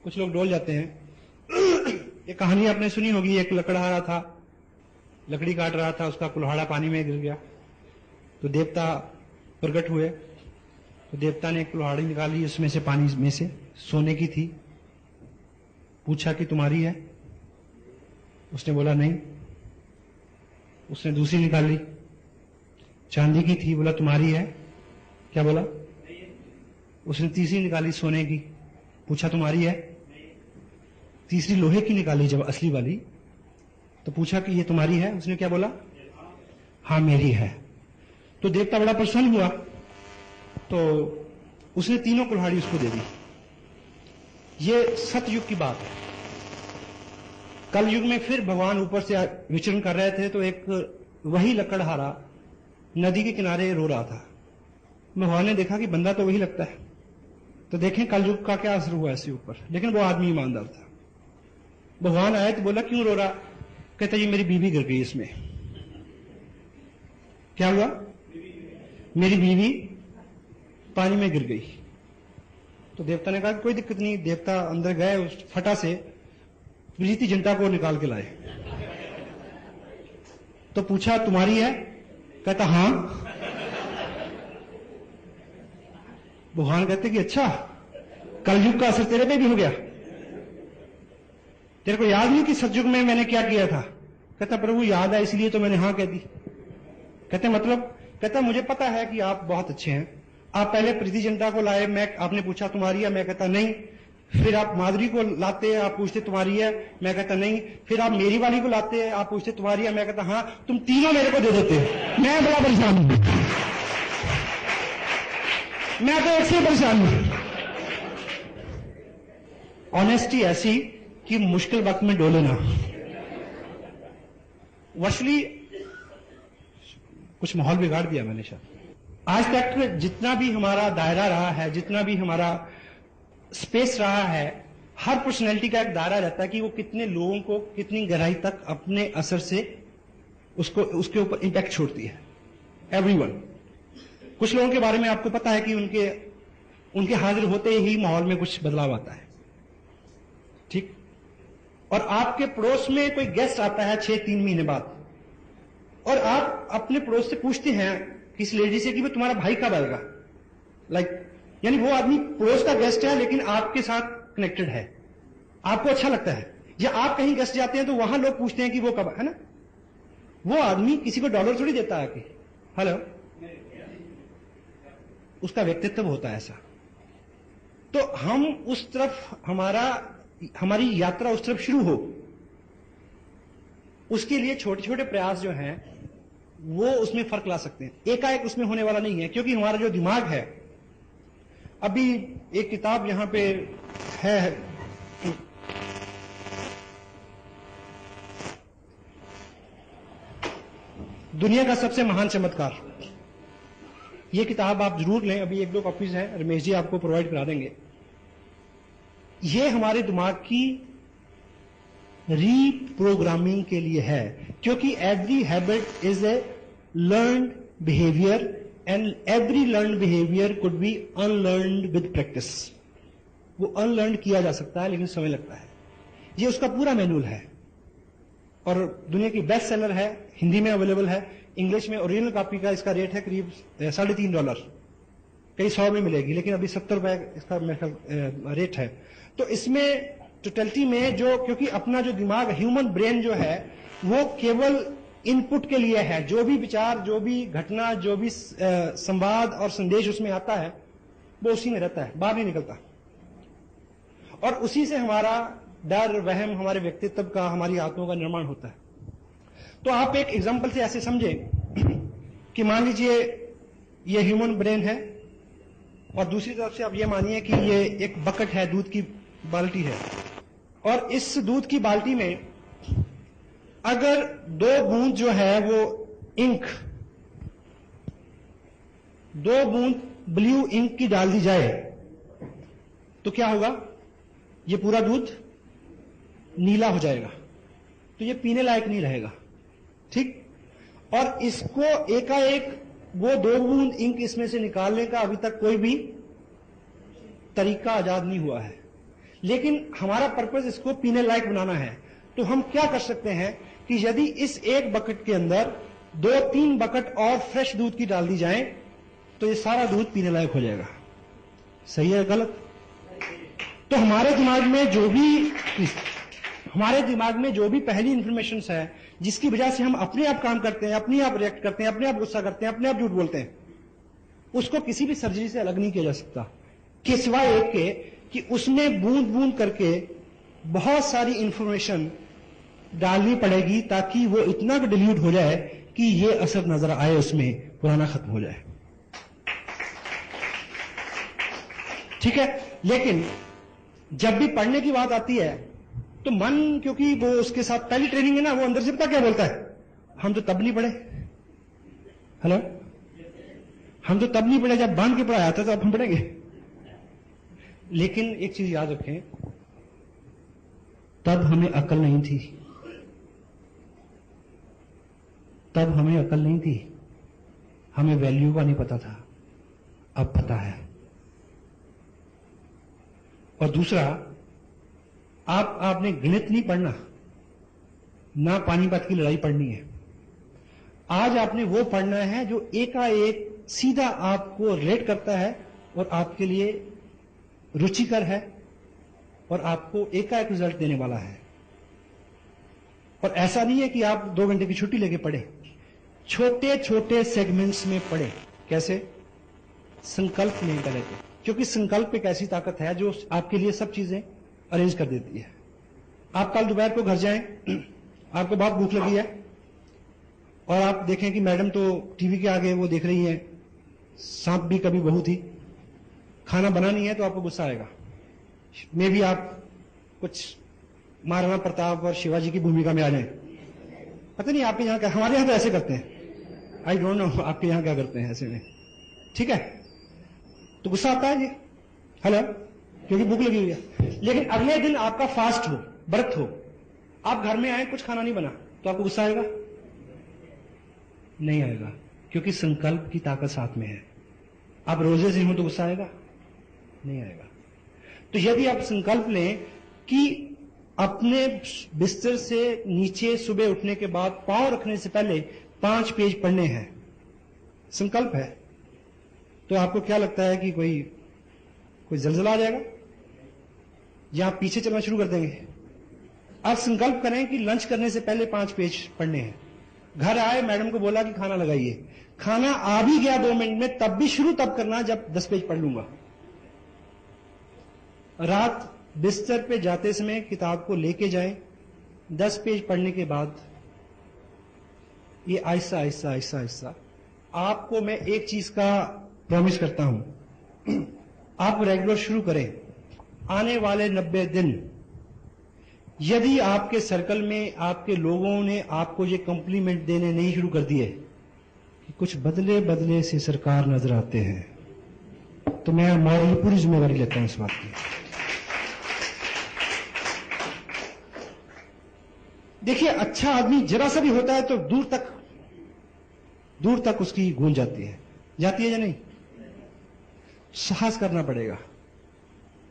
कुछ लोग डोल जाते हैं। एक कहानी आपने सुनी होगी, एक लकड़हारा था, लकड़ी काट रहा था, उसका कुल्हाड़ा पानी में गिर गया तो देवता प्रकट हुए। तो देवता ने एक कुल्हाड़ी निकाली, उसमें से पानी में से सोने की थी। पूछा कि तुम्हारी है? उसने बोला नहीं। उसने दूसरी निकाली, चांदी की थी, बोला तुम्हारी है? क्या बोला? उसने तीसरी निकाली, सोने की, पूछा तुम्हारी है? तीसरी लोहे की निकाली जब असली वाली, तो पूछा कि ये तुम्हारी है? उसने क्या बोला? हाँ मेरी है। तो देवता बड़ा प्रसन्न हुआ, तो उसने तीनों कुल्हाड़ी उसको दे दी। ये सतयुग की बात है। कल युग में फिर भगवान ऊपर से विचरण कर रहे थे, तो एक वही लकड़हारा नदी के किनारे रो रहा था। भगवान ने देखा कि बंदा तो वही लगता है, तो देखें कल युग का क्या असर हुआ इसके ऊपर। लेकिन वो आदमी ईमानदार था। भगवान आए तो बोला क्यों रो रहा? कहता ये मेरी बीवी गिर गई इसमें। क्या हुआ? मेरी बीवी पानी में गिर गई। तो देवता ने कहा कोई दिक्कत नहीं। देवता अंदर गए, उस फटा से प्रीति जिंटा को निकाल के लाए। तो पूछा तुम्हारी है? कहता हां। भगवान कहते कि अच्छा, कलयुग का असर तेरे पे भी हो गया? तेरे को याद नहीं कि सतयुग में मैंने क्या किया था? कहता प्रभु याद है, इसलिए तो मैंने हां कह दी। कहते मतलब? कहता मुझे पता है कि आप बहुत अच्छे हैं। आप पहले प्रीति जिंटा को लाए, आपने पूछा तुम्हारी है? मैं कहता नहीं। फिर आप माधुरी को लाते, आप पूछते तुम्हारी है? मैं कहता नहीं। फिर आप मेरी वाली को लाते हैं, आप पूछते तुम्हारी है? मैं कहता हां। तुम तीनों मेरे को दे देते हो, मैं बड़ा परेशान हूं। मैं तो एक से परेशान हूं। ऑनेस्टी ऐसी कि मुश्किल वक्त में डोले ना। वर्चुअली कुछ माहौल बिगाड़ दिया मैंने शायद। आज तक जितना भी हमारा दायरा रहा है, जितना भी हमारा स्पेस रहा है, हर पर्सनैलिटी का एक दायरा रहता है कि वो कितने लोगों को कितनी गहराई तक अपने असर से उसके ऊपर इंपैक्ट छोड़ती है। एवरीवन। कुछ लोगों के बारे में आपको पता है कि उनके हाजिर होते ही माहौल में कुछ बदलाव आता है, ठीक। और आपके पड़ोस में कोई गेस्ट आता है 6-3 महीने बाद, और आप अपने पड़ोस से पूछते हैं किसी लेडी से कि वो तुम्हारा भाई कब आएगा, यानी वो आदमी पड़ोस का गेस्ट है लेकिन आपके साथ कनेक्टेड है, आपको अच्छा लगता है। या आप कहीं गेस्ट जाते हैं तो वहां लोग पूछते हैं कि वो कब है ना। वो आदमी किसी को डॉलर थोड़ी देता है कि हेलो, उसका व्यक्तित्व होता है ऐसा। तो हम उस तरफ हमारी यात्रा उस तरफ शुरू हो, उसके लिए छोटे छोटे प्रयास जो हैं वो उसमें फर्क ला सकते हैं। एकाएक उसमें होने वाला नहीं है, क्योंकि हमारा जो दिमाग है, अभी एक किताब यहां पे है, दुनिया का सबसे महान चमत्कार। ये किताब आप जरूर लें, अभी 1-2 कॉपीज हैं, रमेश जी आपको प्रोवाइड करा देंगे। ये हमारे दिमाग की रीप्रोग्रामिंग के लिए है, क्योंकि every habit is a learned behaviour and every learned behaviour could be unlearned with practice. वो अनलर्न किया जा सकता है लेकिन समय लगता है। ये उसका पूरा मैनुअल है और दुनिया की बेस्ट सेलर है, हिंदी में अवेलेबल है, इंग्लिश में ओरिजिनल कॉपी का इसका रेट है करीब $3.5, कई 100 में मिलेगी, लेकिन अभी $70 इसका मेरा रेट है। तो इसमें टोटलिटी में क्योंकि अपना जो दिमाग, ह्यूमन ब्रेन जो है, वो केवल इनपुट के लिए है। जो भी विचार, जो भी घटना, जो भी संवाद और संदेश उसमें आता है, वो उसी में रहता है, बाहर नहीं निकलता। और उसी से हमारा डर, वहम, हमारे व्यक्तित्व का, हमारी आत्माओं का निर्माण होता है। तो आप एक एग्जाम्पल से ऐसे समझें कि मान लीजिए ये ह्यूमन ब्रेन है, और दूसरी तरफ से आप ये मानिए कि ये एक बकेट है, दूध की बाल्टी है, और इस दूध की बाल्टी में अगर 2 बूंद जो है वो इंक, 2 बूंद ब्लू इंक की डाल दी जाए तो क्या होगा? ये पूरा दूध नीला हो जाएगा, तो ये पीने लायक नहीं रहेगा, ठीक। और इसको एकाएक वो 2 बूंद इंक इसमें से निकालने का अभी तक कोई भी तरीका आजाद नहीं हुआ है, लेकिन हमारा पर्पस इसको पीने लायक बनाना है। तो हम क्या कर सकते हैं कि यदि इस एक बकेट के अंदर 2-3 बकेट और फ्रेश दूध की डाल दी जाए तो ये सारा दूध पीने लायक हो जाएगा। सही है गलत? तो हमारे दिमाग में जो भी पहली इंफॉर्मेशन है, जिसकी वजह से हम अपने आप काम करते हैं, अपने आप रिएक्ट करते हैं, अपने आप गुस्सा करते हैं, अपने आप झूठ बोलते हैं, उसको किसी भी सर्जरी से अलग नहीं किया जा सकता, कि सिवाय एक के कि उसमें बूंद बूंद करके बहुत सारी इंफॉर्मेशन डालनी पड़ेगी, ताकि वो इतना डिल्यूट हो जाए कि ये असर नजर आए, उसमें पुराना खत्म हो जाए, ठीक है। लेकिन जब भी पढ़ने की बात आती है तो मन, क्योंकि वो उसके साथ पहली ट्रेनिंग है ना, वो अंदर से पता क्या बोलता है, हम तो तब नहीं पढ़े। हेलो, हम तो तब नहीं पढ़े जब बांध के पढ़ाया था, तो अब हम पढ़ेंगे। लेकिन एक चीज याद रखें, तब हमें अकल नहीं थी, तब हमें अकल नहीं थी, हमें वैल्यू का नहीं पता था, अब पता है। और दूसरा, आपने गणित नहीं पढ़ना, ना पानीपत की लड़ाई पढ़नी है। आज आपने वो पढ़ना है जो एकाएक सीधा आपको रिलेट करता है और आपके लिए रुचिकर है और आपको एकाएक रिजल्ट देने वाला है। और ऐसा नहीं है कि आप 2 घंटे की छुट्टी लेके पढ़े, छोटे छोटे सेगमेंट्स में पढ़े। कैसे? संकल्प नहीं करे, क्योंकि संकल्प एक ऐसी ताकत है जो आपके लिए सब चीजें अरेंज कर देती है। आप कल दोपहर को घर जाएं, आपको बहुत भूख लगी है और आप देखें कि मैडम तो टीवी के आगे वो देख रही है सांप भी कभी बहू थी, खाना बना नहीं है, तो आपको गुस्सा आएगा। मे भी आप कुछ महाराणा प्रताप और शिवाजी की भूमिका में आ जाएं। पता नहीं आपके यहां क्या, हमारे यहां तो ऐसे करते हैं, आई डोंट नो आपके यहां क्या करते हैं ऐसे में। ठीक है, तो गुस्सा आता है जी, हेलो, क्योंकि भूख लगी हुई है। लेकिन अगले दिन आपका फास्ट हो, व्रत हो, आप घर में आए, कुछ खाना नहीं बना, तो आपको गुस्सा आएगा? नहीं आएगा, क्योंकि संकल्प की ताकत साथ में है। आप रोजे से हो तो गुस्सा आएगा? नहीं आएगा। तो यदि आप संकल्प लें कि अपने बिस्तर से नीचे सुबह उठने के बाद पांव रखने से पहले 5 पेज पढ़ने हैं, संकल्प है, तो आपको क्या लगता है कि कोई जलजला आ जाएगा या आप पीछे चलना शुरू कर देंगे? आप संकल्प करें कि लंच करने से पहले 5 पेज पढ़ने हैं। घर आए, मैडम को बोला कि खाना लगाइए, खाना आ भी गया 2 मिनट में, तब भी शुरू तब करना जब 10 पेज पढ़ लूंगा। रात बिस्तर पे जाते समय किताब को लेके जाएं, 10 पेज पढ़ने के बाद ये आहिस्ता आहिस्ता आहिस्ता आहिस्ता, आपको मैं एक चीज का प्रॉमिस करता हूं, आप रेगुलर शुरू करें। आने वाले 90 दिन यदि आपके सर्कल में आपके लोगों ने आपको ये कॉम्प्लीमेंट देने नहीं शुरू कर दिए कि कुछ बदले बदले से सरकार नजर आते हैं, तो मैं मॉरल पूरी जिम्मेवारी लेता हूं इस बात की। देखिए, अच्छा आदमी जरा सा भी होता है तो दूर तक उसकी गूंज जाती है या नहीं? साहस करना पड़ेगा।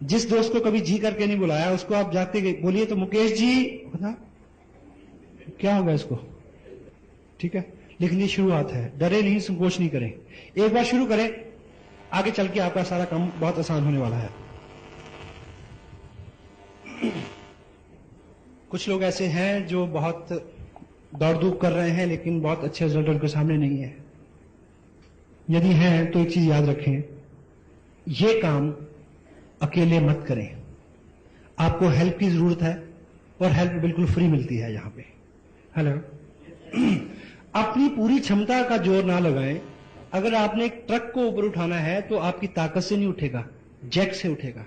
जिस दोस्त को कभी जी करके नहीं बुलाया, उसको आप जाते बोलिए तो मुकेश जी, बता क्या होगा इसको? ठीक है, लेकिन ये शुरुआत है, डरे नहीं, संकोच नहीं करें, एक बार शुरू करें, आगे चल के आपका सारा काम बहुत आसान होने वाला है। कुछ लोग ऐसे हैं जो बहुत दौड़ धूप कर रहे हैं, लेकिन बहुत अच्छे रिजल्ट उनके सामने नहीं है। यदि हैं तो एक चीज याद रखें, ये काम अकेले मत करें, आपको हेल्प की जरूरत है और हेल्प बिल्कुल फ्री मिलती है यहां पे। हेलो, अपनी पूरी क्षमता का जोर ना लगाएं। अगर आपने एक ट्रक को ऊपर उठाना है तो आपकी ताकत से नहीं उठेगा, जैक से उठेगा।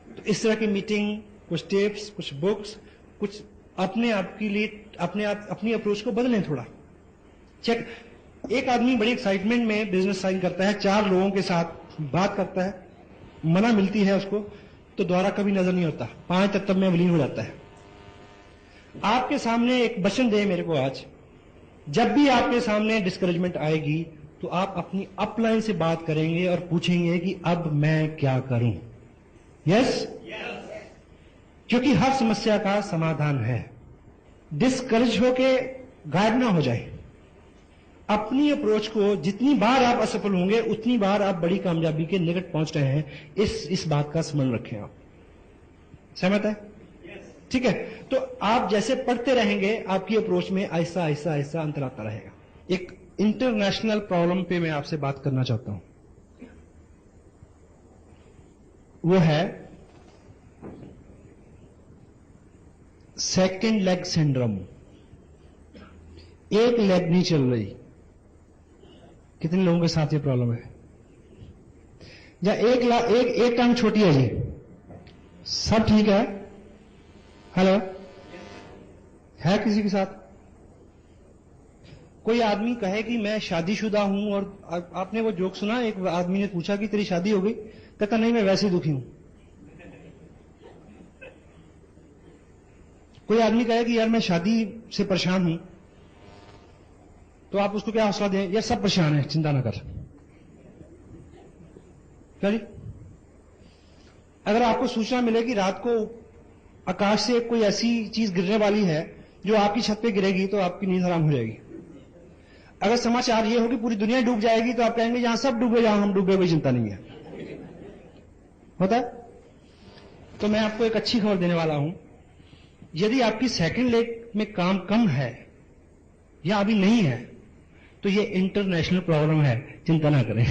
तो इस तरह की मीटिंग, कुछ टिप्स, कुछ बुक्स, कुछ अपने आप के लिए अपनी अप्रोच को बदलें थोड़ा। चेक, एक आदमी बड़ी एक्साइटमेंट में बिजनेस साइन करता है, 4 लोगों के साथ बात करता है, मना मिलती है उसको, तो द्वारा कभी नजर नहीं होता, 5 तक में विलीन हो जाता है। आपके सामने एक वचन दे मेरे को आज, जब भी आपके सामने डिस्करेजमेंट आएगी तो आप अपनी अपलाइन से बात करेंगे और पूछेंगे कि अब मैं क्या करूं। यस? क्योंकि हर समस्या का समाधान है। डिस्करेज होके गायब ना हो जाए। अपनी अप्रोच को जितनी बार आप असफल होंगे उतनी बार आप बड़ी कामयाबी के निकट पहुंच रहे हैं, इस बात का स्मरण रखें। आप सहमत है? ठीक है, तो आप जैसे पढ़ते रहेंगे आपकी अप्रोच में आहिस्ता आहिस्ता आहिस्ता अंतर आता रहेगा। एक इंटरनेशनल प्रॉब्लम पे मैं आपसे बात करना चाहता हूं, वो है सेकेंड लेग सिंड्रोम। एक लेग नहीं चल रही। कितने लोगों के साथ ये प्रॉब्लम है? या एक टांग छोटी है जी, सब ठीक है, हेलो, है किसी के साथ? कोई आदमी कहे कि मैं शादीशुदा हूं, और आपने वो जोक सुना, एक आदमी ने पूछा कि तेरी शादी हो गई, कहता नहीं मैं वैसे ही दुखी हूं। कोई आदमी कहे कि यार मैं शादी से परेशान हूं, तो आप उसको क्या हौसला दें? यार सब परेशान है, चिंता ना कर। क्या जी? अगर आपको सूचना मिले कि रात को आकाश से कोई ऐसी चीज गिरने वाली है जो आपकी छत पे गिरेगी, तो आपकी नींद हराम हो जाएगी। अगर समाचार ये हो कि पूरी दुनिया डूब जाएगी, तो आप कहेंगे जहां सब डूबे जहां हम डूबे, कोई चिंता नहीं है। होता है? तो मैं आपको एक अच्छी खबर देने वाला हूं। यदि आपकी सेकंड लेग में काम कम है या अभी नहीं है, तो ये इंटरनेशनल प्रॉब्लम है, चिंता ना करें।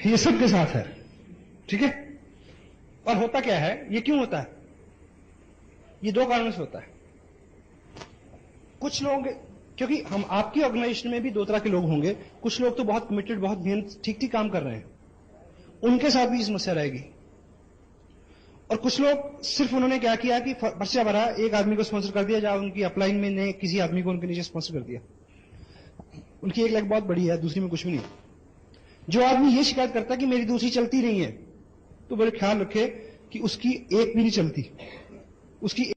ये सबके साथ है, ठीक है? और होता क्या है, ये क्यों होता है? ये दो कारणों से होता है। कुछ लोग, क्योंकि हम आपकी ऑर्गेनाइजेशन में भी दो तरह के लोग होंगे, कुछ लोग तो बहुत कमिटेड, बहुत मेहनत, ठीक ठीक काम कर रहे हैं, उनके साथ भी समस्या रहेगी। और कुछ लोग सिर्फ उन्होंने क्या किया कि पर्चा भरा, एक आदमी को स्पॉन्सर कर दिया, जहां उनकी अपलाइन में ने किसी आदमी को उनके नीचे स्पॉन्सर कर दिया। उनकी एक लेग बहुत बड़ी है, दूसरी में कुछ भी नहीं। जो आदमी ये शिकायत करता है कि मेरी दूसरी चलती नहीं है, तो बड़े ख्याल रखे कि उसकी एक भी नहीं चलती, उसकी